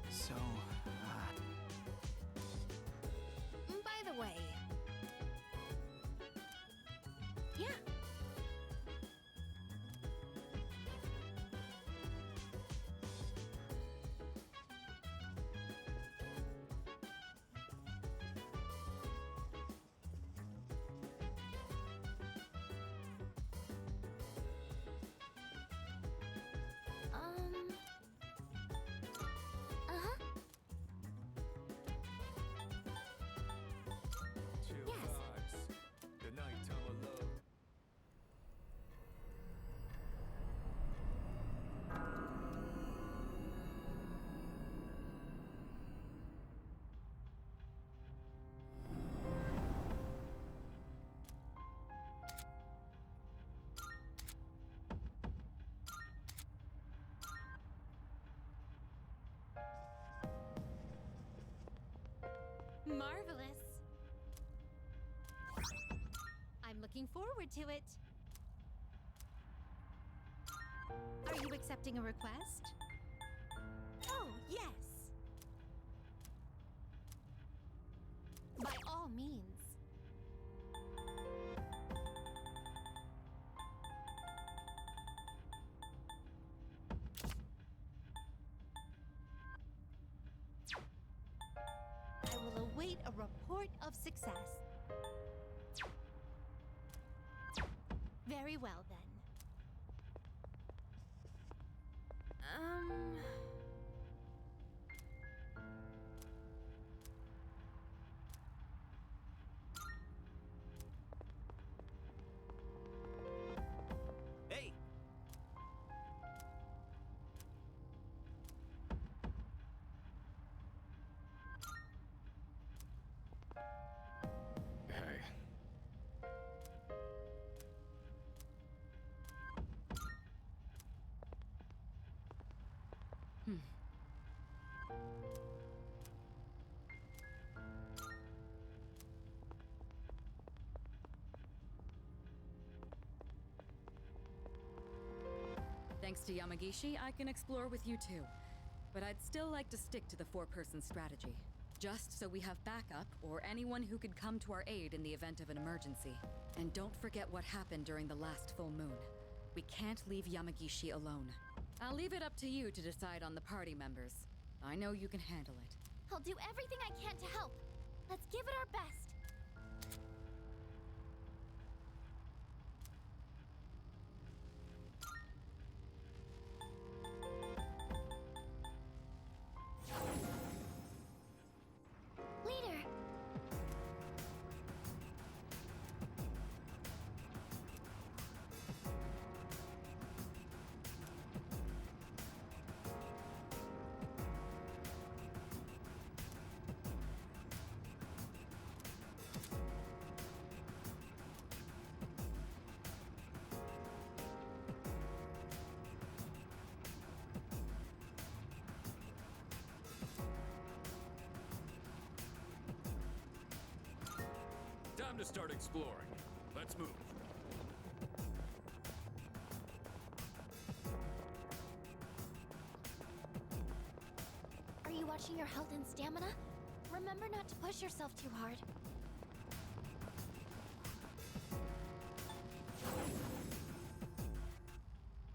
So, By the way. Yeah. Uh-huh. Chill Yes. vibes. The nighttime of love. Marvelous. I'm looking forward to it. Are you accepting a request? Oh, yes. By all means. I will await a report of success. Very well, then. Hey! Hey. thanks to Yamagishi, I can explore with you too. But I'd still like to stick to the four-person strategy. Just so we have backup, or anyone who could come to our aid in the event of an emergency. And don't forget what happened during the last full moon. We can't leave Yamagishi alone. I'll leave it up to you to decide on the party members. I know you can handle it. I'll do everything I can to help. Let's give it our best. Leader! Time to start exploring. Let's move. Are you watching your health and stamina? Remember not to push yourself too hard.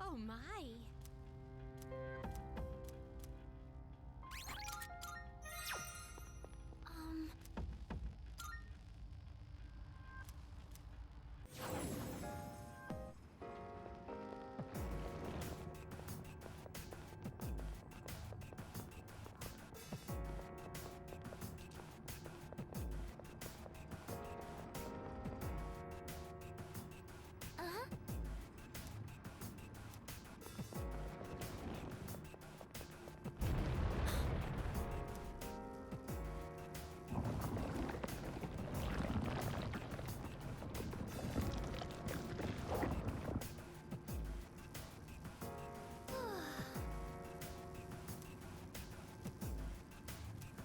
Oh my. Um... Uh-huh.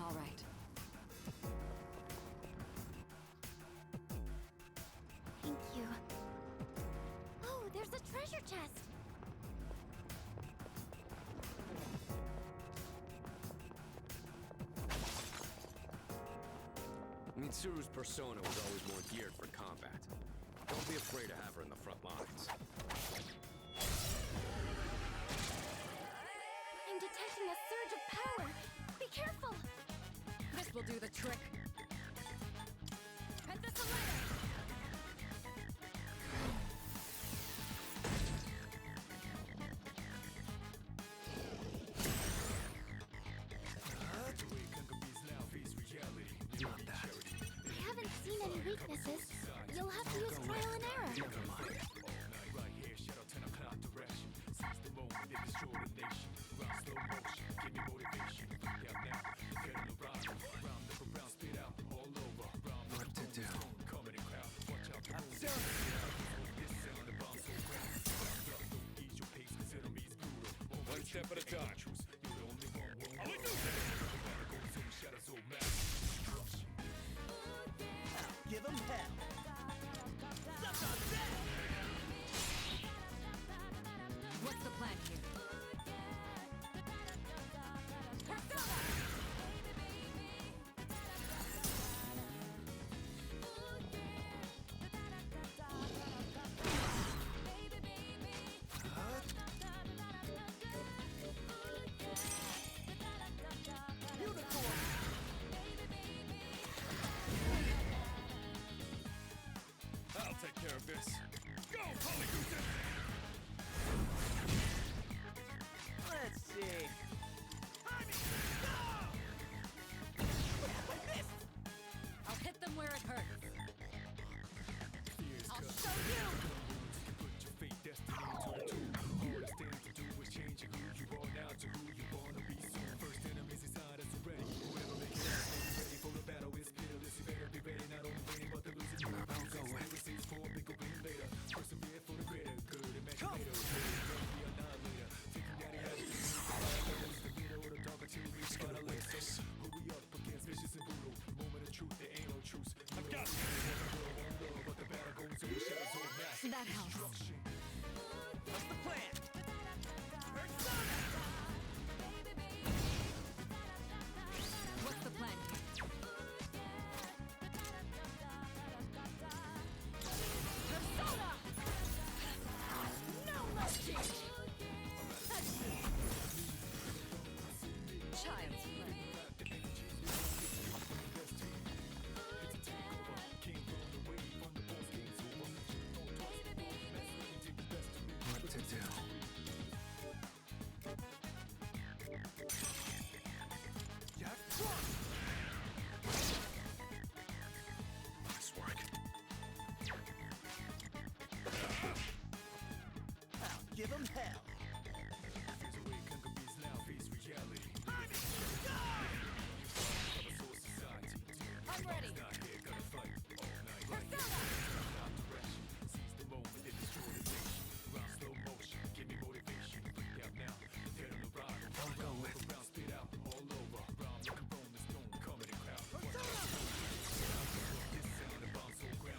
All right. Thank you. Oh, there's a treasure chest! Mitsuru's persona was always more geared for combat. Don't be afraid to have her in the front lines. I'm detecting a surge of power! Be careful! This will do the trick. I haven't seen any weaknesses. You'll have to use trial and error. Never mind. Right here, shadow 10 o'clock direction. Seize the moment, it destroy the nation. Round slow motion, give me motivation. Down now, get on the ride. Round, look around, spit out, all over. Round, What to do? comedy crowd. Watch out, this sound, the bomb so fast. Round up, don't ease your pace, consider me as brutal. One step at a time. You're the only one, goes in, shadows so mad. Destruction. Give him hell. What's the plan here? I'll take care of this. Go, Polygoose! Let's see. I'll hit them where it hurts. Fears I'll cut. show you! Put your fate, destiny to the tool. Hardest thing to do is changing who you are now to who you wanna be soon. First enemies inside us already. Whoever make it out, ready for the battle is pitiless. You better be ready, not only winning, but the losing. I'll go with. Overseas for a bigger win later. Persevere for the greater good. Imagine later. Ready be annihilator. Taking daddy out of the leader or the dog until we Let's get spot a away lace. this. Who we up against, vicious and brutal. Moment of truth, there ain't no truce. I got but the battle goes on, shadows on mass. That helps. Destruction. What's the plan? What's the plan here? Persona! No mercy! Child's play. What to do? Nice work. I'll give him hell. Fears away, conquer now, face reality. Soul society. I'm ready. Not here, gonna fight all night. Right here, not direction. Seize the moment, it destroy the nation. Round slow motion, give me motivation. Freak out now, head on the ride. I'll go with. Round, spit out, all over. Round, like a rolling stone, comedy crowd. Watch out. This sound, the bomb so grand.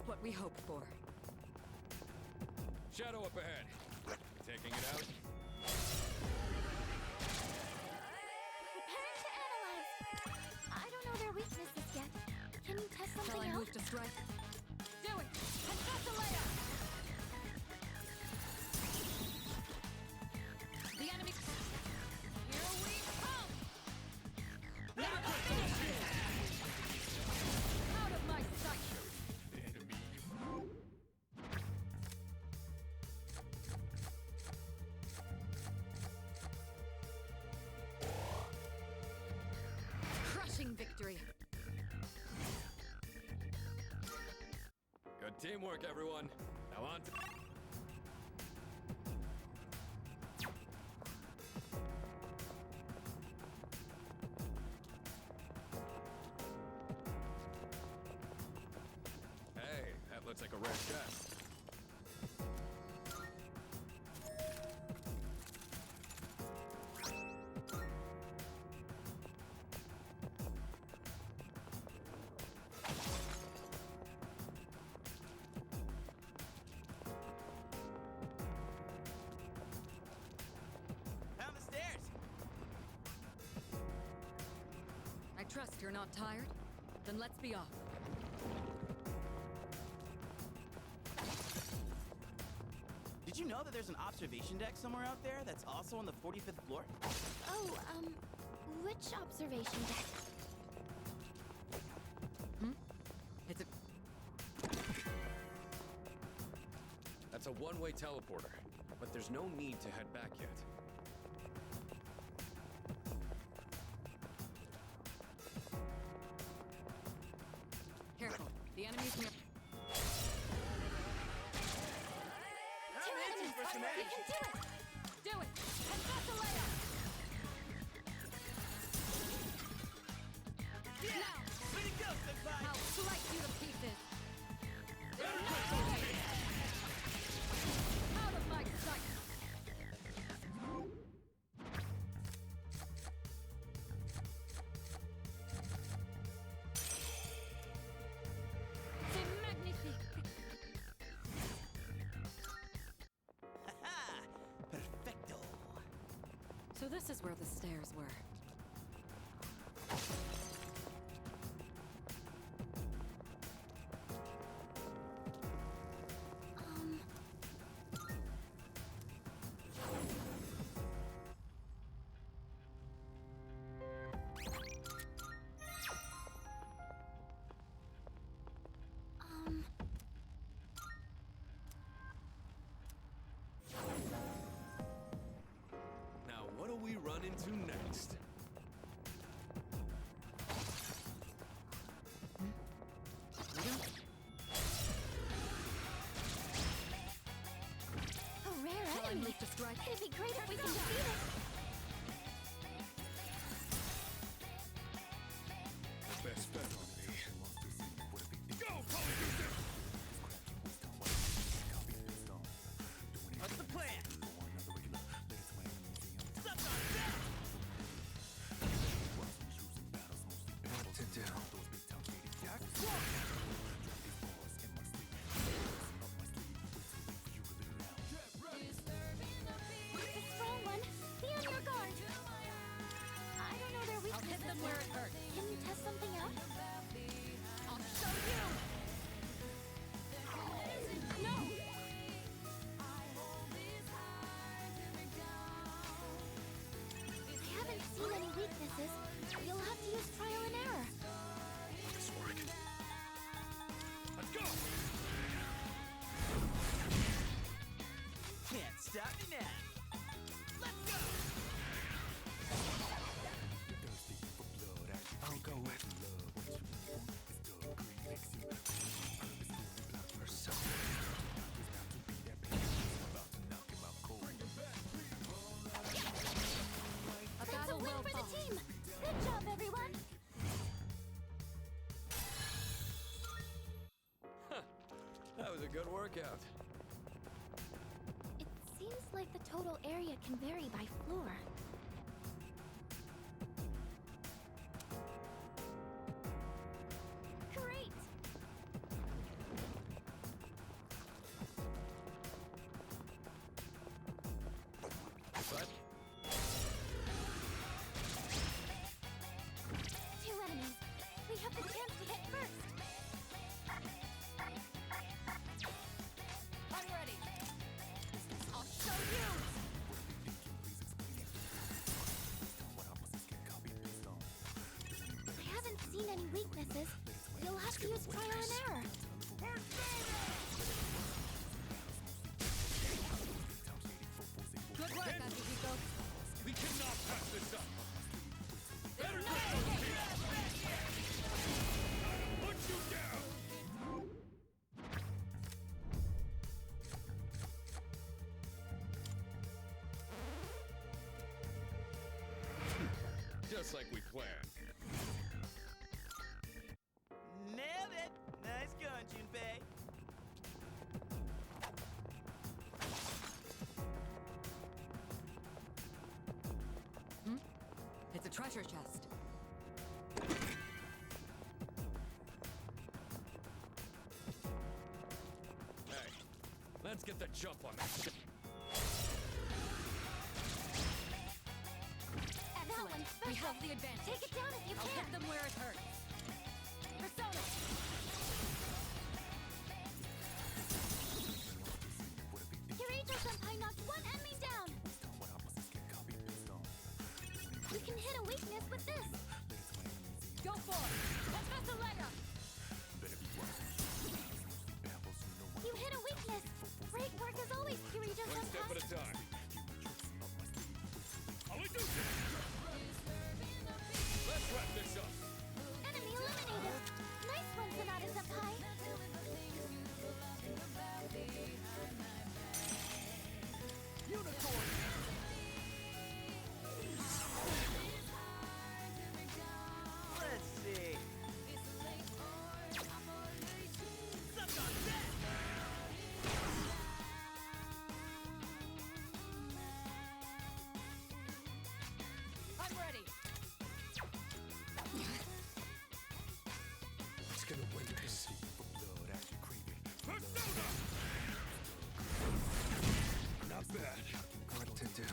what we hoped for. Shadow up ahead. Taking it out? Preparing to analyze. I don't know their weaknesses yet. Can you test Shall something I out? move to strike? Do it! Heptathlea! The enemy... Here we come! Out of my sight! Crushing victory! Good teamwork, everyone. Now on to... Hey, that looks like a rare chest. Down the stairs. I trust you're not tired? Then let's be off. Did you know that there's an observation deck somewhere out there that's also on the 45th floor? Oh, which observation deck? It's a... That's a one-way teleporter, but there's no need to head back yet. Careful. The enemy's near... I'm itching for some You action. can do it! Do it! Heptathlea! Yeah! Way to go, Senpai! I'll slice you to pieces! Out of my sight! C'est magnifique! Haha! Perfecto. So this is where the stairs were. Now, what do we run into next? A rare Shall I enemy. move to strike? It'd be great if we can defeat it. Best bet on me. Go, Polyjuice! What's the plan? Suck on that! What to do? It's a strong one. Be on your guard. I don't know their I'll weaknesses hit them where yet. it hurts. Can you test something out? I'll show you! No! I haven't seen any weaknesses. You'll have to use trial and error. This work. Let's go! Can't stop me now. Let's go! Thirsty for blood. I'll go with love. What you want is the green makes you. For so. About to be that pain. About to knock him out cold. A That's a battle win well for the fought. team. Good job, everyone. That was a good workout. It seems like the total area can vary by floor. Great! weaknesses, you'll have to use trial and error. Good work, Akihiko. We cannot pass this up! Better put you down! Just like we planned. Nailed it! Nice going, Junpei. It's a treasure chest. Hey, let's get the jump on that shit. Excellent. We have the advantage. Take it down if you I'll can. hit them where it hurts. Persona! Kirito-senpai knocked one enemy down. You can hit a weakness with this. Go for it! That's Leia! You hit a weakness. Great work as always, One step Kirito-senpai. at a time. All we do Let's wrap this up. Enemy eliminated. Nice one, Sonata-senpai. Unicorn! Let's see. Suck on that! I'm ready. It's gonna win this. Persona! Not bad. What to do?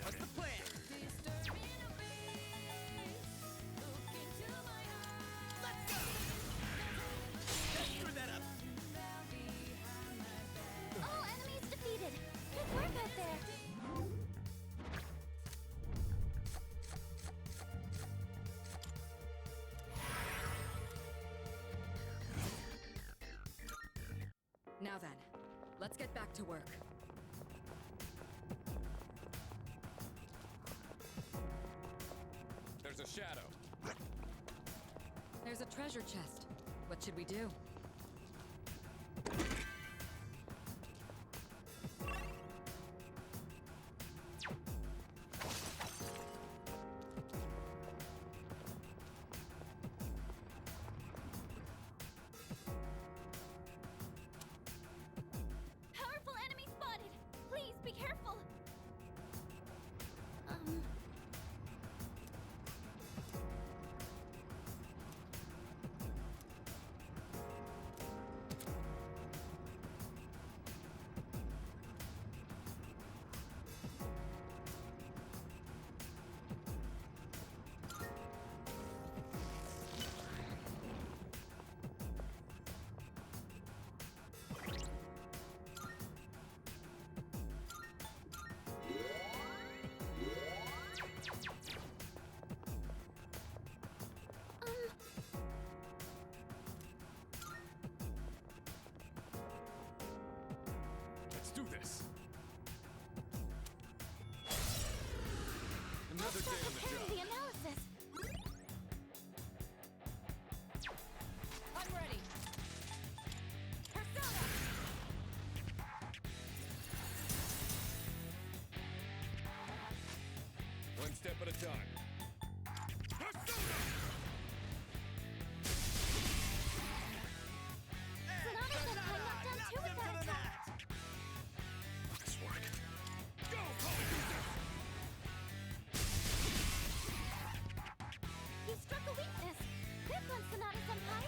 What's the plan? Let's go! Let's screw that up. All enemies defeated. Good work out there. Now then, let's get back to work. There's a shadow. There's a treasure chest. What should we do? Powerful enemy spotted. Please be careful. Let's do this. I'll Another start day on the preparing job. the analysis. I'm ready. Persona! One step at a time. Persona! Sonata-senpai knocked down two with that attack. This work. Go, Polyjuice! You struck a weakness. Good one, Sonata-senpai.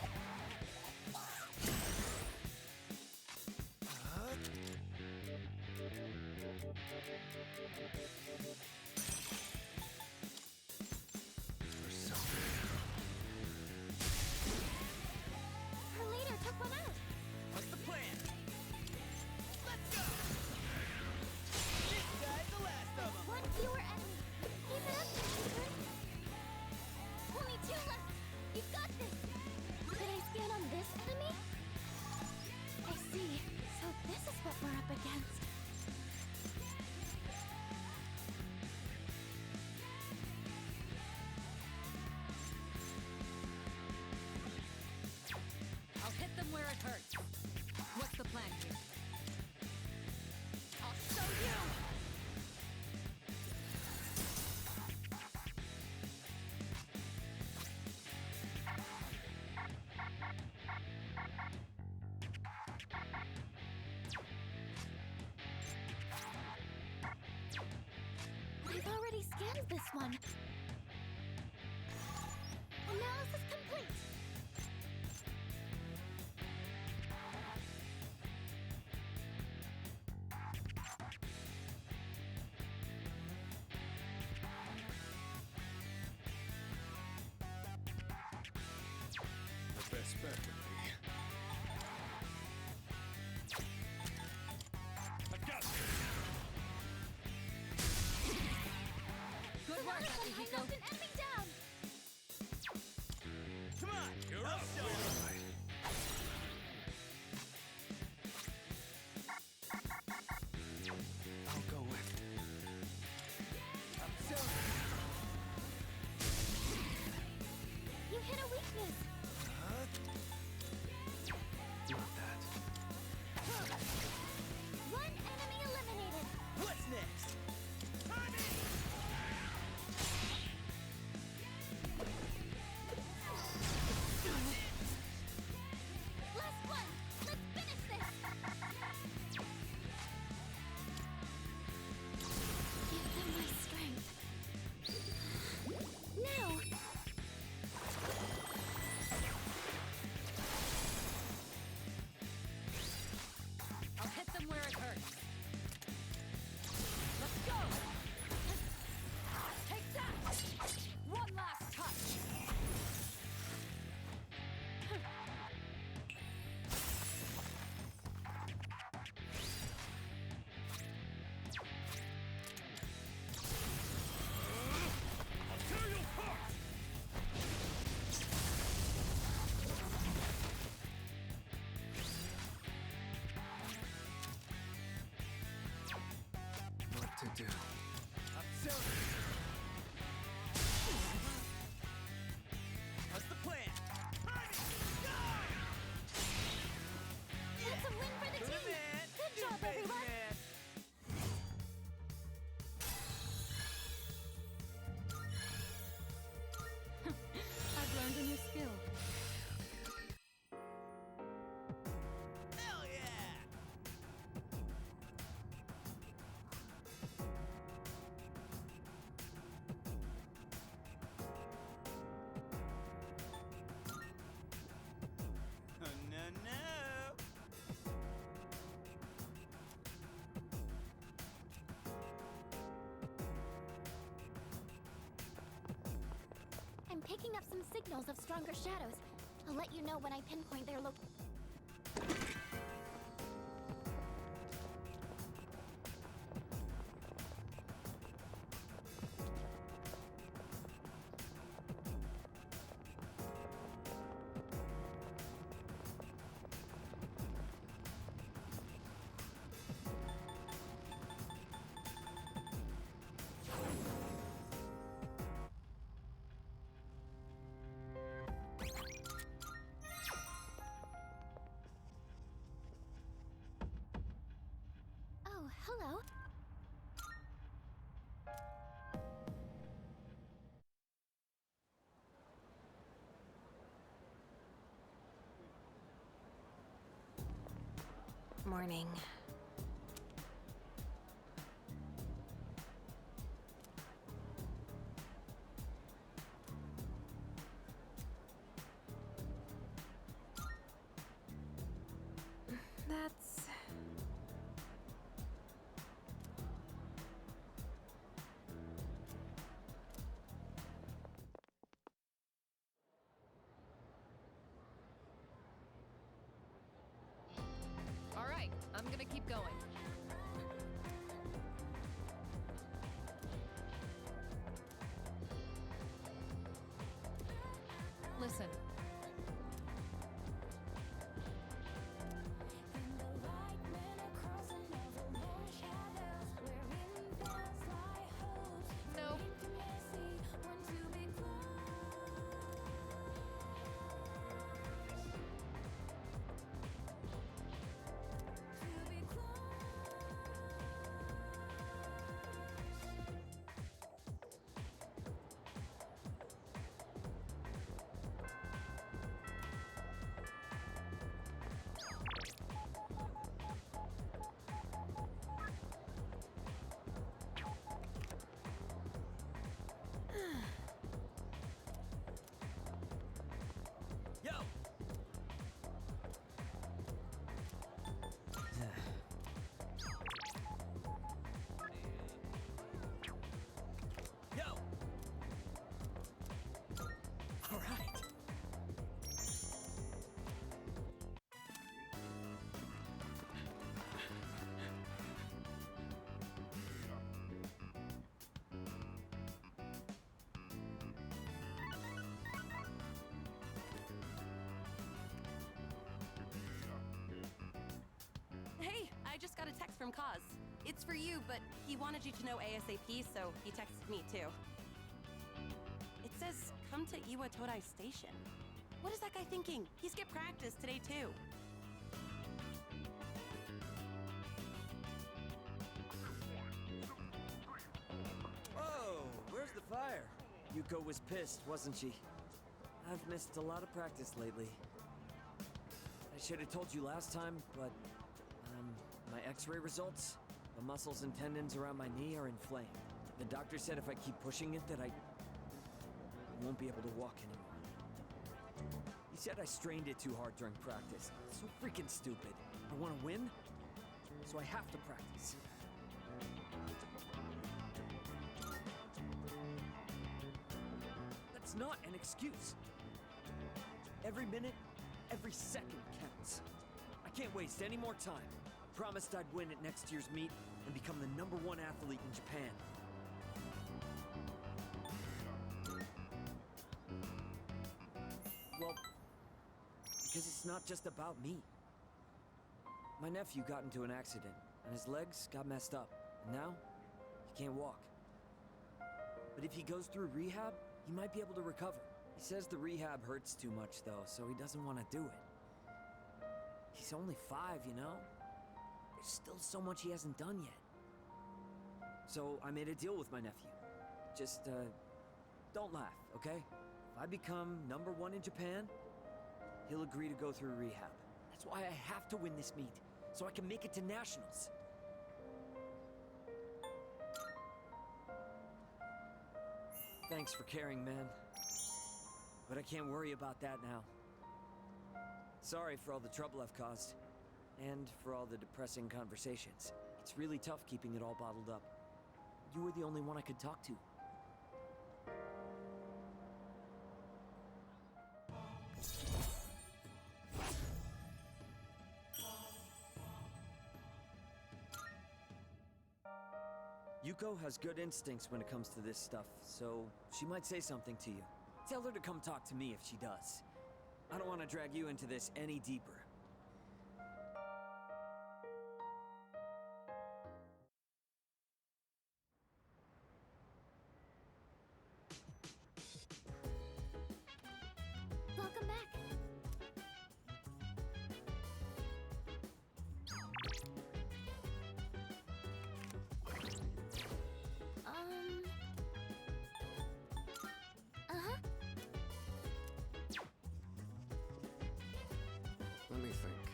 one. Analysis complete. The best bet would be. I've got this. Good work, Analysis Akihiko. knocked an enemy down. Come on, You're I'll up. show 'em. I'll go with. You hit a weakness. Not that. One enemy eliminated. What's next? Last one. Let's finish this. Give them my strength. Now. I'll hit them where it hurts. Let's go! Take that! One last touch! I'll tear you apart! What to do? What's the plan? That's a win for the To the team. man. Good to job, the base everyone. man. I've learned a new skill. Hell yeah! Oh, no, no! I'm picking up some signals of stronger shadows. I'll let you know when I pinpoint their location. Oh, hello. Morning. That's... All right, I'm gonna keep from Kaz. It's for you, but he wanted you to know ASAP, so he texted me too. It says, come to Iwa Todai Station. What is that guy thinking? He skipped practice today too. Whoa, where's the fire? Yuko was pissed, wasn't she? I've missed a lot of practice lately. I should have told you last time, but my x-ray results, the muscles and tendons around my knee are inflamed. The doctor said if I keep pushing it that I won't be able to walk anymore. He said I strained it too hard during practice. So freaking stupid. I want to win, so I have to practice. That's not an excuse. Every minute, every second counts. I can't waste any more time. I promised I'd win at next year's meet and become the #1 athlete in Japan. Well, because it's not just about me. My nephew got into an accident, and his legs got messed up, and now he can't walk. But if he goes through rehab, he might be able to recover. He says the rehab hurts too much, though, so he doesn't want to do it. He's only 5, you know? There's still so much he hasn't done yet. So I made a deal with my nephew. Just, don't laugh, okay? If I become #1 in Japan, he'll agree to go through rehab. That's why I have to win this meet, so I can make it to nationals. Thanks for caring, man. But I can't worry about that now. Sorry for all the trouble I've caused. And for all the depressing conversations. It's really tough keeping it all bottled up. You were the only one I could talk to. Yuko has good instincts when it comes to this stuff, so she might say something to you. Tell her to come talk to me if she does. I don't want to drag you into this any deeper. Welcome back. Uh-huh. Let me think.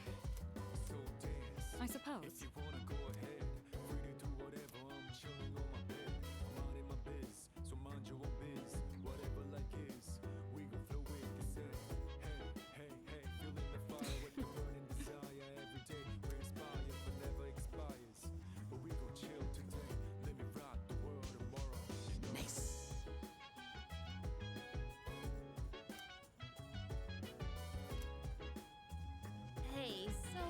So dance. I suppose. If you wanna go ahead, free to do whatever. I'm chilling on my bed. I'm minding my biz, so mind your own biz. Whatever like is, we gon' flow with the set. Hey, hey, hey, feeling the fire with the burning desire every day. We inspire, but never expires. But we gon' chill today. Let me rock the world tomorrow. You know? Nice. Hey, so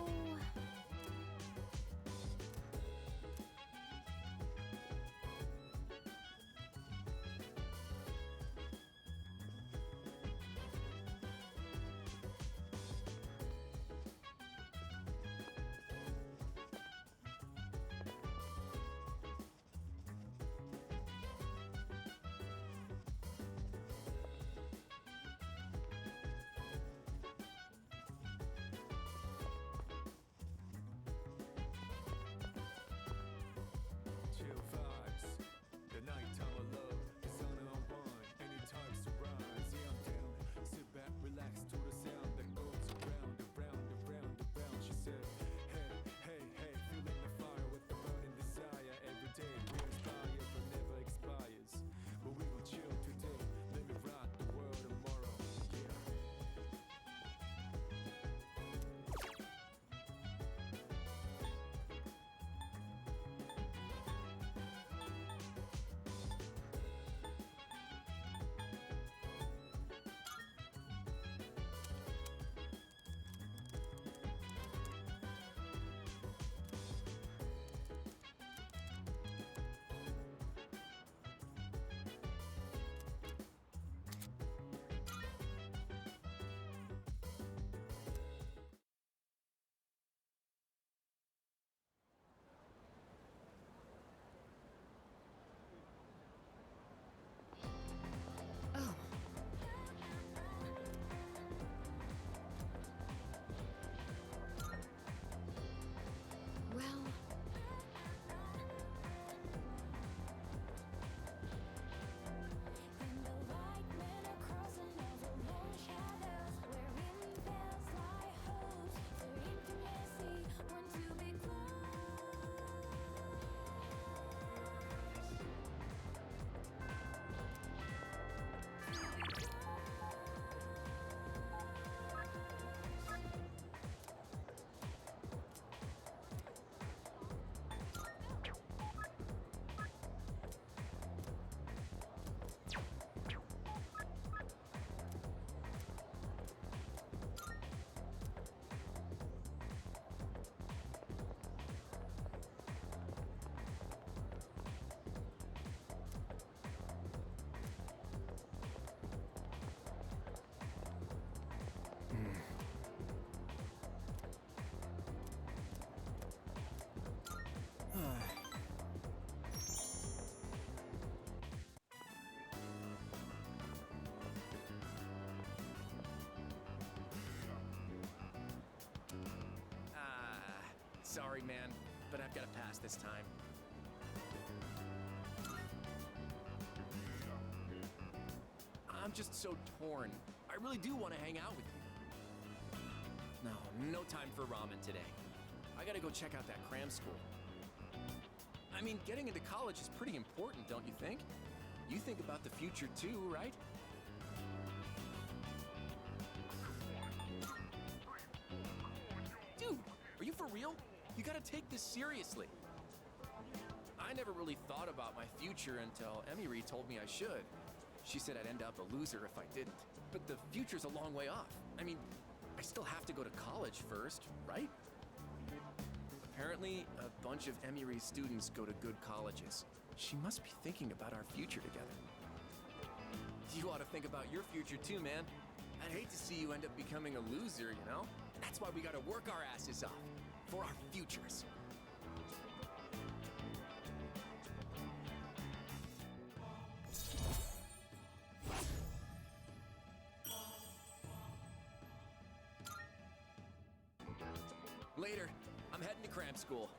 Sorry, man, but I've got to pass this time. I'm just so torn. I really do want to hang out with you. No time for ramen today. I gotta go check out that cram school. I mean, getting into college is pretty important, don't you think? You think about the future too, right? Dude, are you for real? You gotta take this seriously. I never really thought about my future until Emiri told me I should. She said I'd end up a loser if I didn't. But the future's a long way off. I mean, I still have to go to college first, right? Apparently, a bunch of Emiri's students go to good colleges. She must be thinking about our future together. You ought to think about your future too, man. I'd hate to see you end up becoming a loser, you know? That's why we gotta work our asses off. For our futures. Later. I'm heading to cram school.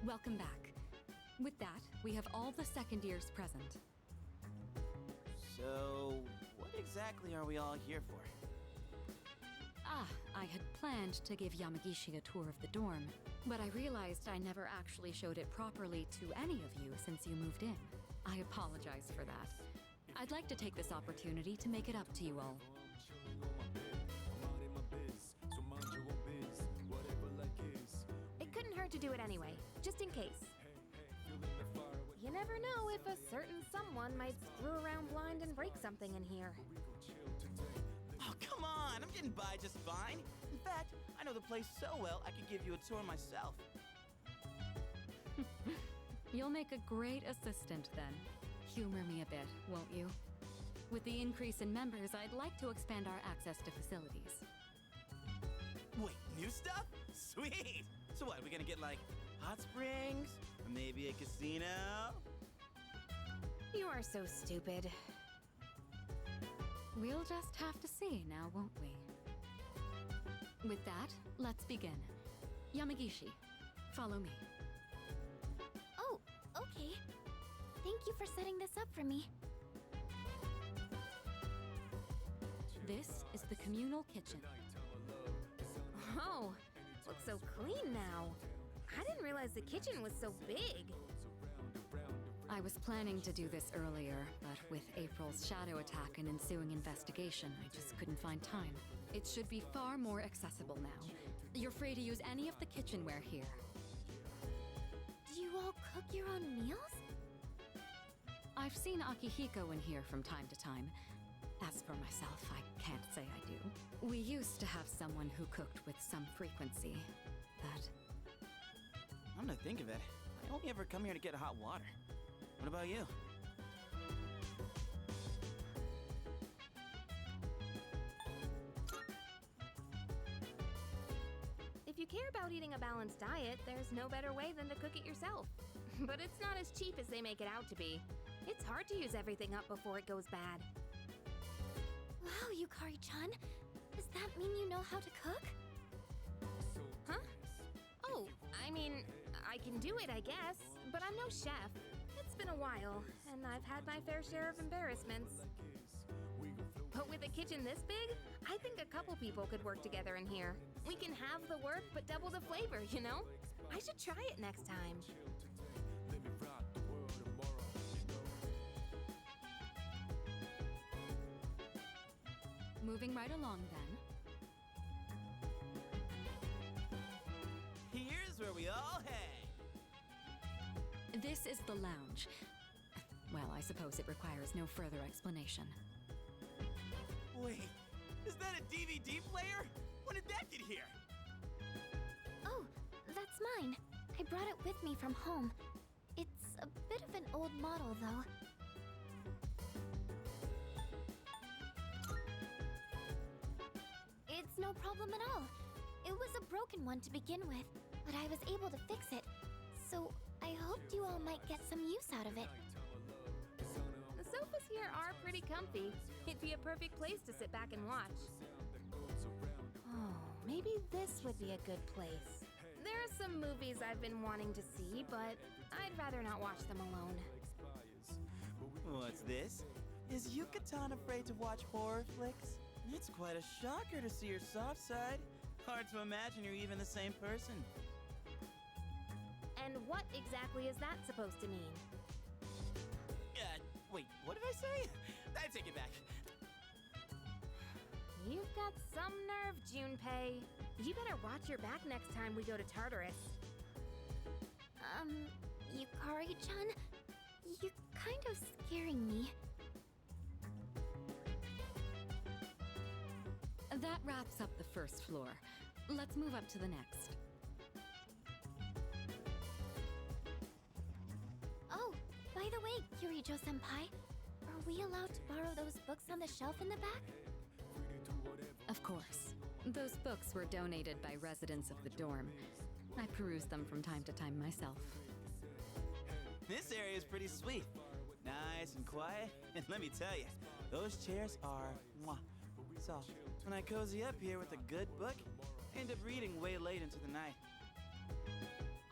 Welcome back. With that, we have all the second years present. So, what exactly are we all here for? I had planned to give Yamagishi a tour of the dorm, but I realized I never actually showed it properly to any of you since you moved in. I apologize for that. I'd like to take this opportunity to make it up to you all. It couldn't hurt to do it anyway, just in case. You never know if a certain someone might screw around blind and break something in here. Oh, come on! I'm getting by just fine. In fact, I know the place so well, I could give you a tour myself. You'll make a great assistant then. Humor me a bit, won't you? With the increase in members, I'd like to expand our access to facilities. Wait, new stuff? Sweet! So what, we gonna get like hot springs? Or maybe a casino? You are so stupid. We'll just have to see now, won't we? With that, let's begin. Yamagishi, follow me. Oh, okay. Thank you for setting this up for me. This is the communal kitchen. Oh, looks so clean now. I didn't realize the kitchen was so big. I was planning to do this earlier, but with April's shadow attack and ensuing investigation, I just couldn't find time. It should be far more accessible now. You're free to use any of the kitchenware here. Do you all cook your own meals? I've seen Akihiko in here from time to time. As for myself, I can't say I do. We used to have someone who cooked with some frequency, but... I'm gonna think of it. I only ever come here to get hot water. What about you? If you care about eating a balanced diet, there's no better way than to cook it yourself. But it's not as cheap as they make it out to be. It's hard to use everything up before it goes bad. Wow, Yukari-chan. Does that mean you know how to cook? Huh? Oh, I mean, I can do it, I guess, but I'm no chef. It's been a while, and I've had my fair share of embarrassments. But with a kitchen this big, I think a couple people could work together in here. We can have the work, but double the flavor, you know? I should try it next time. Moving right along then. Here's where we all hang. This is the lounge. Well, I suppose it requires no further explanation. Wait, is that a DVD player? When did that get here? Oh, that's mine. I brought it with me from home. It's a bit of an old model, though. It's no problem at all. It was a broken one to begin with. but I was able to fix it. So I hoped you all might get some use out of it. The sofas here are pretty comfy. It'd be a perfect place to sit back and watch. Oh, maybe this would be a good place. There are some movies I've been wanting to see, but I'd rather not watch them alone. What's this? Is Yucatan afraid to watch horror flicks? It's quite a shocker to see your soft side. Hard to imagine you're even the same person. And what exactly is that supposed to mean? Wait, what did I say? I take it back. You've got some nerve, Junpei. You better watch your back next time we go to Tartarus. Yukari-chan, you're kind of scaring me. That wraps up the first floor. Let's move up to the next. Oh, by the way, Kirijo-senpai, are we allowed to borrow those books on the shelf in the back? Of course. Those books were donated by residents of the dorm. I peruse them from time to time myself. This area is pretty sweet. Nice and quiet. And let me tell you, those chairs are mwah, soft. When I cozy up here with a good book, I end up reading way late into the night.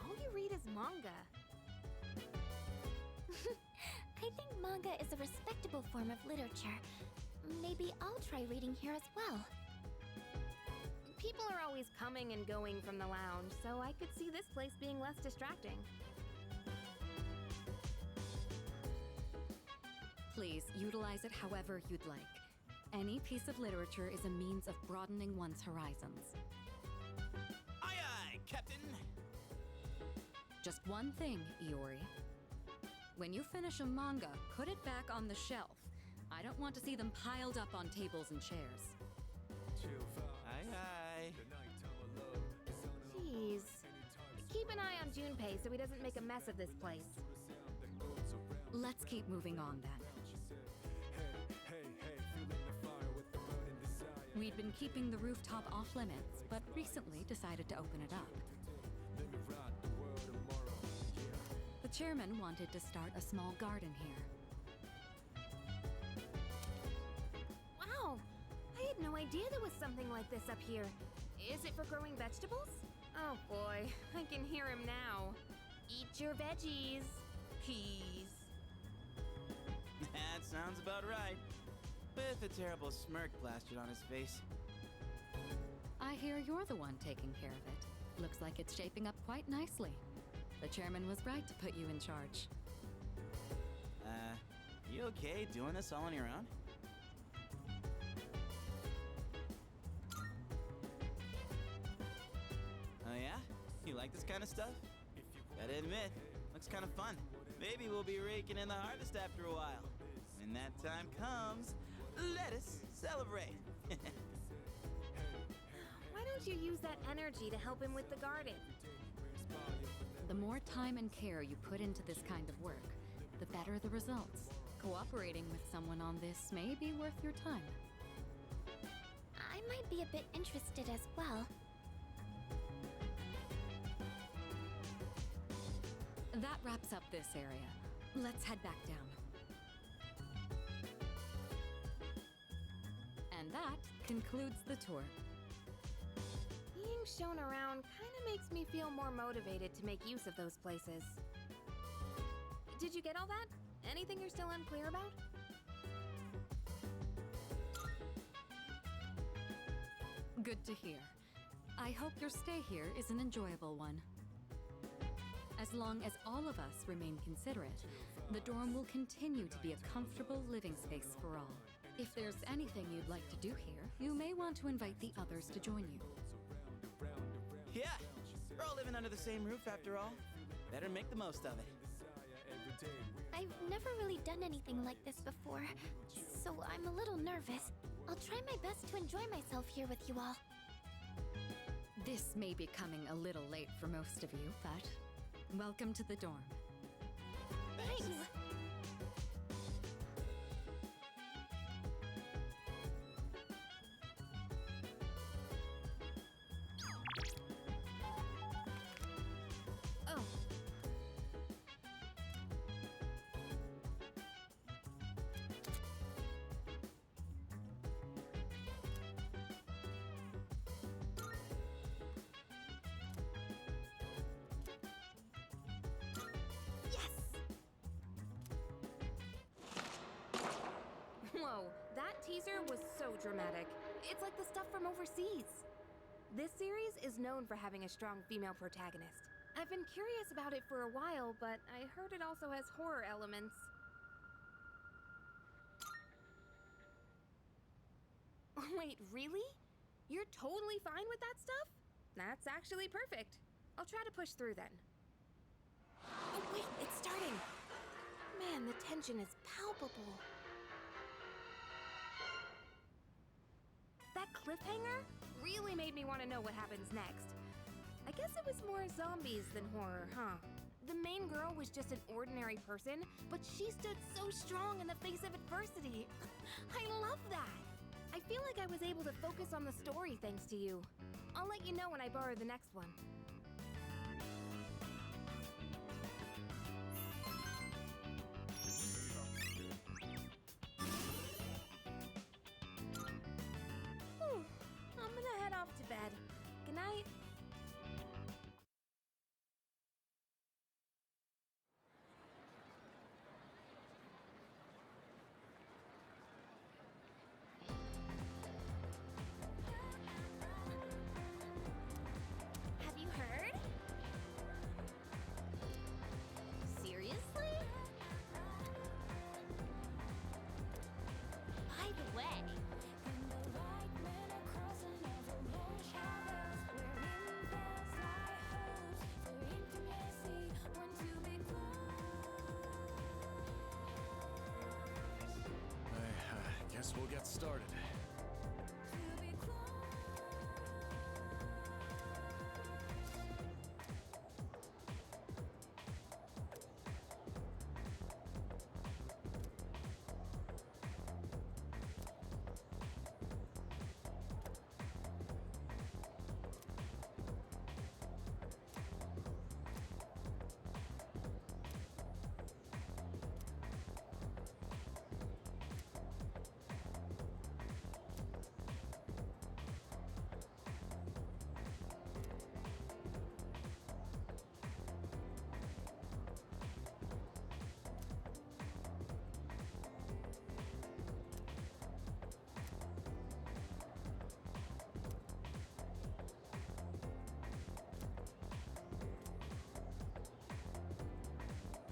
All you read is manga. I think manga is a respectable form of literature. Maybe I'll try reading here as well. People are always coming and going from the lounge, so I could see this place being less distracting. Please utilize it however you'd like. Any piece of literature is a means of broadening one's horizons. Aye aye, Captain! Just one thing, Iori. When you finish a manga, put it back on the shelf. I don't want to see them piled up on tables and chairs. Aye aye. Jeez. Keep an eye on Junpei so he doesn't make a mess of this place. Let's keep moving on then. We'd been keeping the rooftop off limits, but recently decided to open it up. The chairman wanted to start a small garden here. Wow! I had no idea there was something like this up here. Is it for growing vegetables? Oh boy, I can hear him now. Eat your veggies, please. That sounds about right. With a terrible smirk plastered on his face. I hear you're the one taking care of it. Looks like it's shaping up quite nicely. The chairman was right to put you in charge. You okay doing this all on your own? Oh yeah? You like this kind of stuff? Gotta admit, looks kind of fun. Maybe we'll be raking in the harvest after a while. When that time comes, let us celebrate. Why don't you use that energy to help him with the garden? The more time and care you put into this kind of work, the better the results. Cooperating with someone on this may be worth your time. I might be a bit interested as well. That wraps up this area. Let's head back down. And that concludes the tour. Being shown around kinda makes me feel more motivated to make use of those places. Did you get all that? Anything you're still unclear about? Good to hear. I hope your stay here is an enjoyable one. As long as all of us remain considerate, the dorm will continue to be a comfortable living space for all. If there's anything you'd like to do here, you may want to invite the others to join you. Yeah, we're all living under the same roof after all. Better make the most of it. I've never really done anything like this before, so I'm a little nervous. I'll try my best to enjoy myself here with you all. This may be coming a little late for most of you, but welcome to the dorm. Thanks. That teaser was so dramatic. It's like the stuff from overseas. This series is known for having a strong female protagonist. I've been curious about it for a while, but I heard it also has horror elements. Wait, really? You're totally fine with that stuff? That's actually perfect. I'll try to push through then. Oh wait, it's starting! Man, the tension is palpable. That cliffhanger really made me want to know what happens next. I guess it was more zombies than horror, huh? The main girl was just an ordinary person, but she stood so strong in the face of adversity. I love that! I feel like I was able to focus on the story thanks to you. I'll let you know when I borrow the next one. Whew, I'm gonna head off to bed. Good night. Have you heard? Seriously? By the way, I guess we'll get started.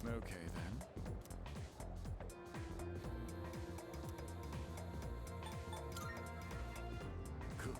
Okay, then. Cool.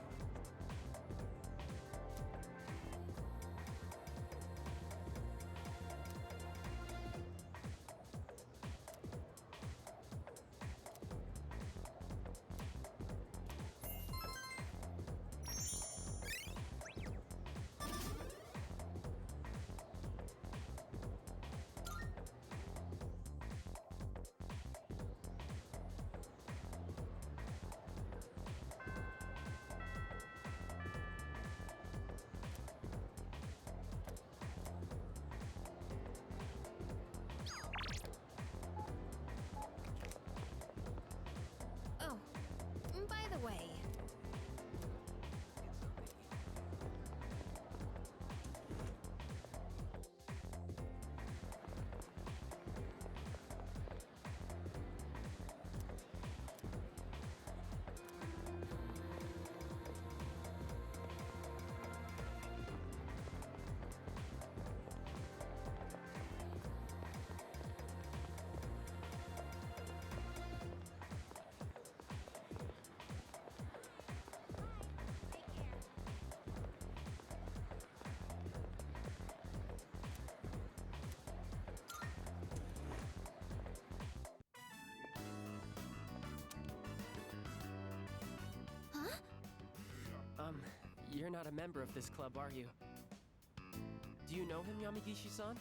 Oh, by the way. You're not a member of this club, are you? Do you know him, Yamagishi-san?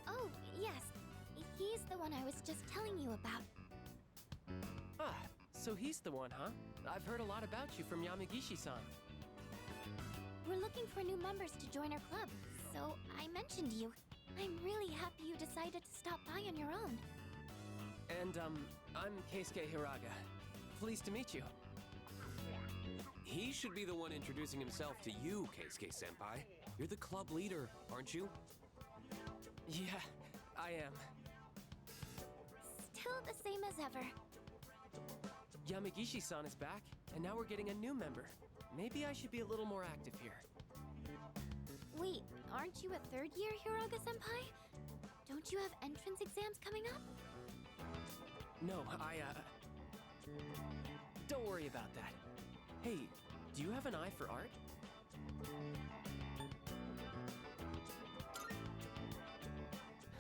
oh, yes. He's the one I was just telling you about. Ah, so he's the one, huh? I've heard a lot about you from Yamagishi-san. We're looking for new members to join our club, so I mentioned you. I'm really happy you decided to stop by on your own. And, I'm Keisuke Hiraga. Pleased to meet you. He should be the one introducing himself to you, Keisuke-senpai. You're the club leader, aren't you? Yeah, I am. Still the same as ever. Yamagishi-san is back, and now we're getting a new member. Maybe I should be a little more active here. Wait, aren't you a third year Hiroga-senpai? Don't you have entrance exams coming up? No, don't worry about that. Hey, do you have an eye for art?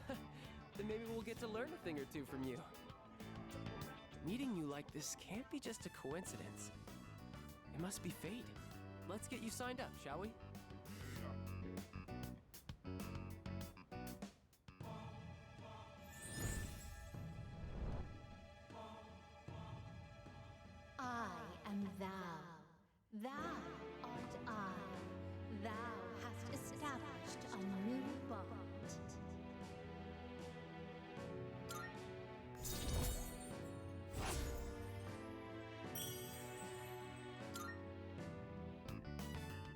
Then maybe we'll get to learn a thing or two from you. Meeting you like this can't be just a coincidence. It must be fate. Let's get you signed up, shall we? I am thou. Thou art I. Thou hast established a new bond.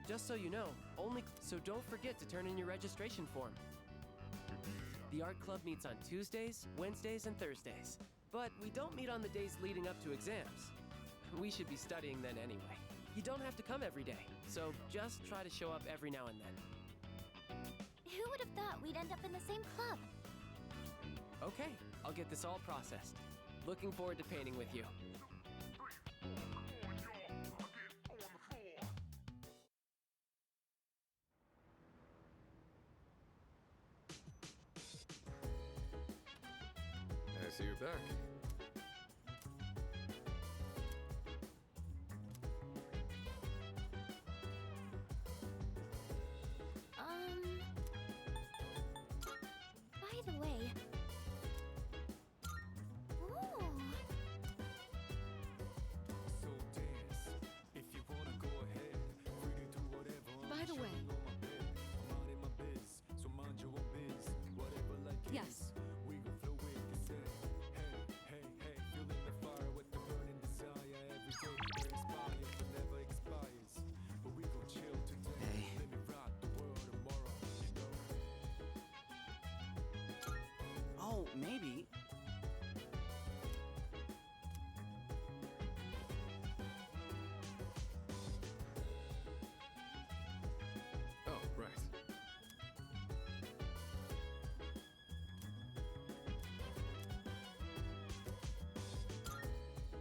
Just so you know, so don't forget to turn in your registration form. The art club meets on Tuesdays, Wednesdays, and Thursdays. But we don't meet on the days leading up to exams. We should be studying then anyway. You don't have to come every day, so just try to show up every now and then. Who would have thought we'd end up in the same club? Okay, I'll get this all processed. Looking forward to painting with you. I see you're back. By the way... Ooh. So dance. If you wanna go ahead, free to do whatever. By the way. I'm out in my biz, so mind your own biz. Whatever like it Yes. is, we gon' flow with the set. Hey, hey, hey, feeling the fire with the burning desire. Every day we're inspired, but never expires. But we gon' chill today. Let me rock the world tomorrow, you know. Oh, maybe. Oh, right.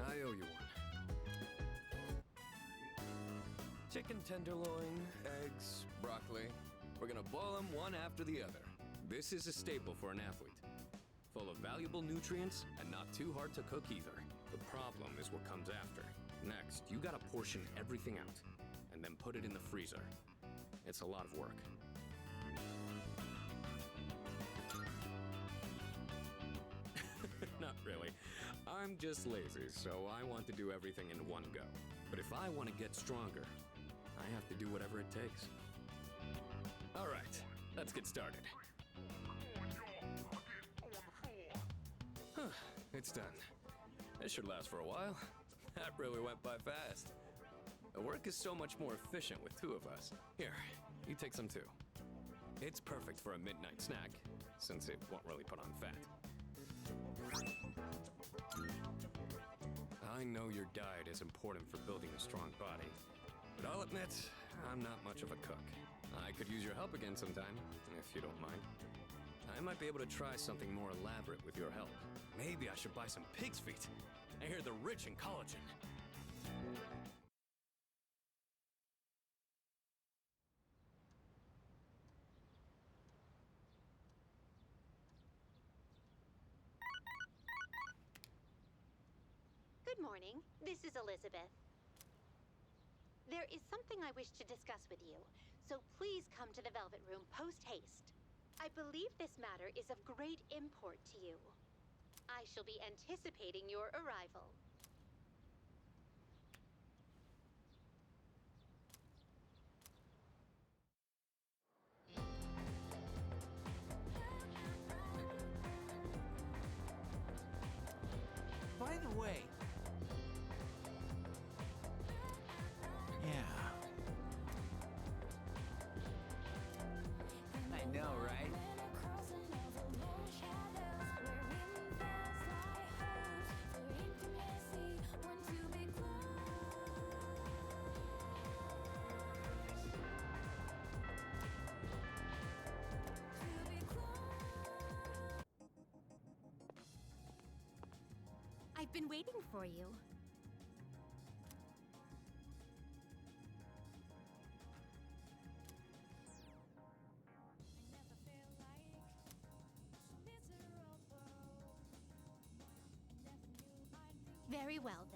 I owe you one. Chicken tenderloin, eggs, broccoli. We're gonna boil them one after the other. This is a staple for an athlete. Full of valuable nutrients and not too hard to cook either. The problem is what comes after. Next, you gotta portion everything out and then put it in the freezer. It's a lot of work. Not really. I'm just lazy, so I want to do everything in one go. But if I want to get stronger, I have to do whatever it takes. All right, let's get started. It's done. This should last for a while. That really went by fast. The work is so much more efficient with two of us. Here, you take some too. It's perfect for a midnight snack, since it won't really put on fat. I know your diet is important for building a strong body, but I'll admit, I'm not much of a cook. I could use your help again sometime, if you don't mind. I might be able to try something more elaborate with your help. Maybe I should buy some pig's feet. I hear they're rich in collagen. Good morning. This is Elizabeth. There is something I wish to discuss with you, so please come to the Velvet Room post-haste. I believe this matter is of great import to you. I shall be anticipating your arrival. By the way... Yeah. I know, right? I've been waiting for you. Very well,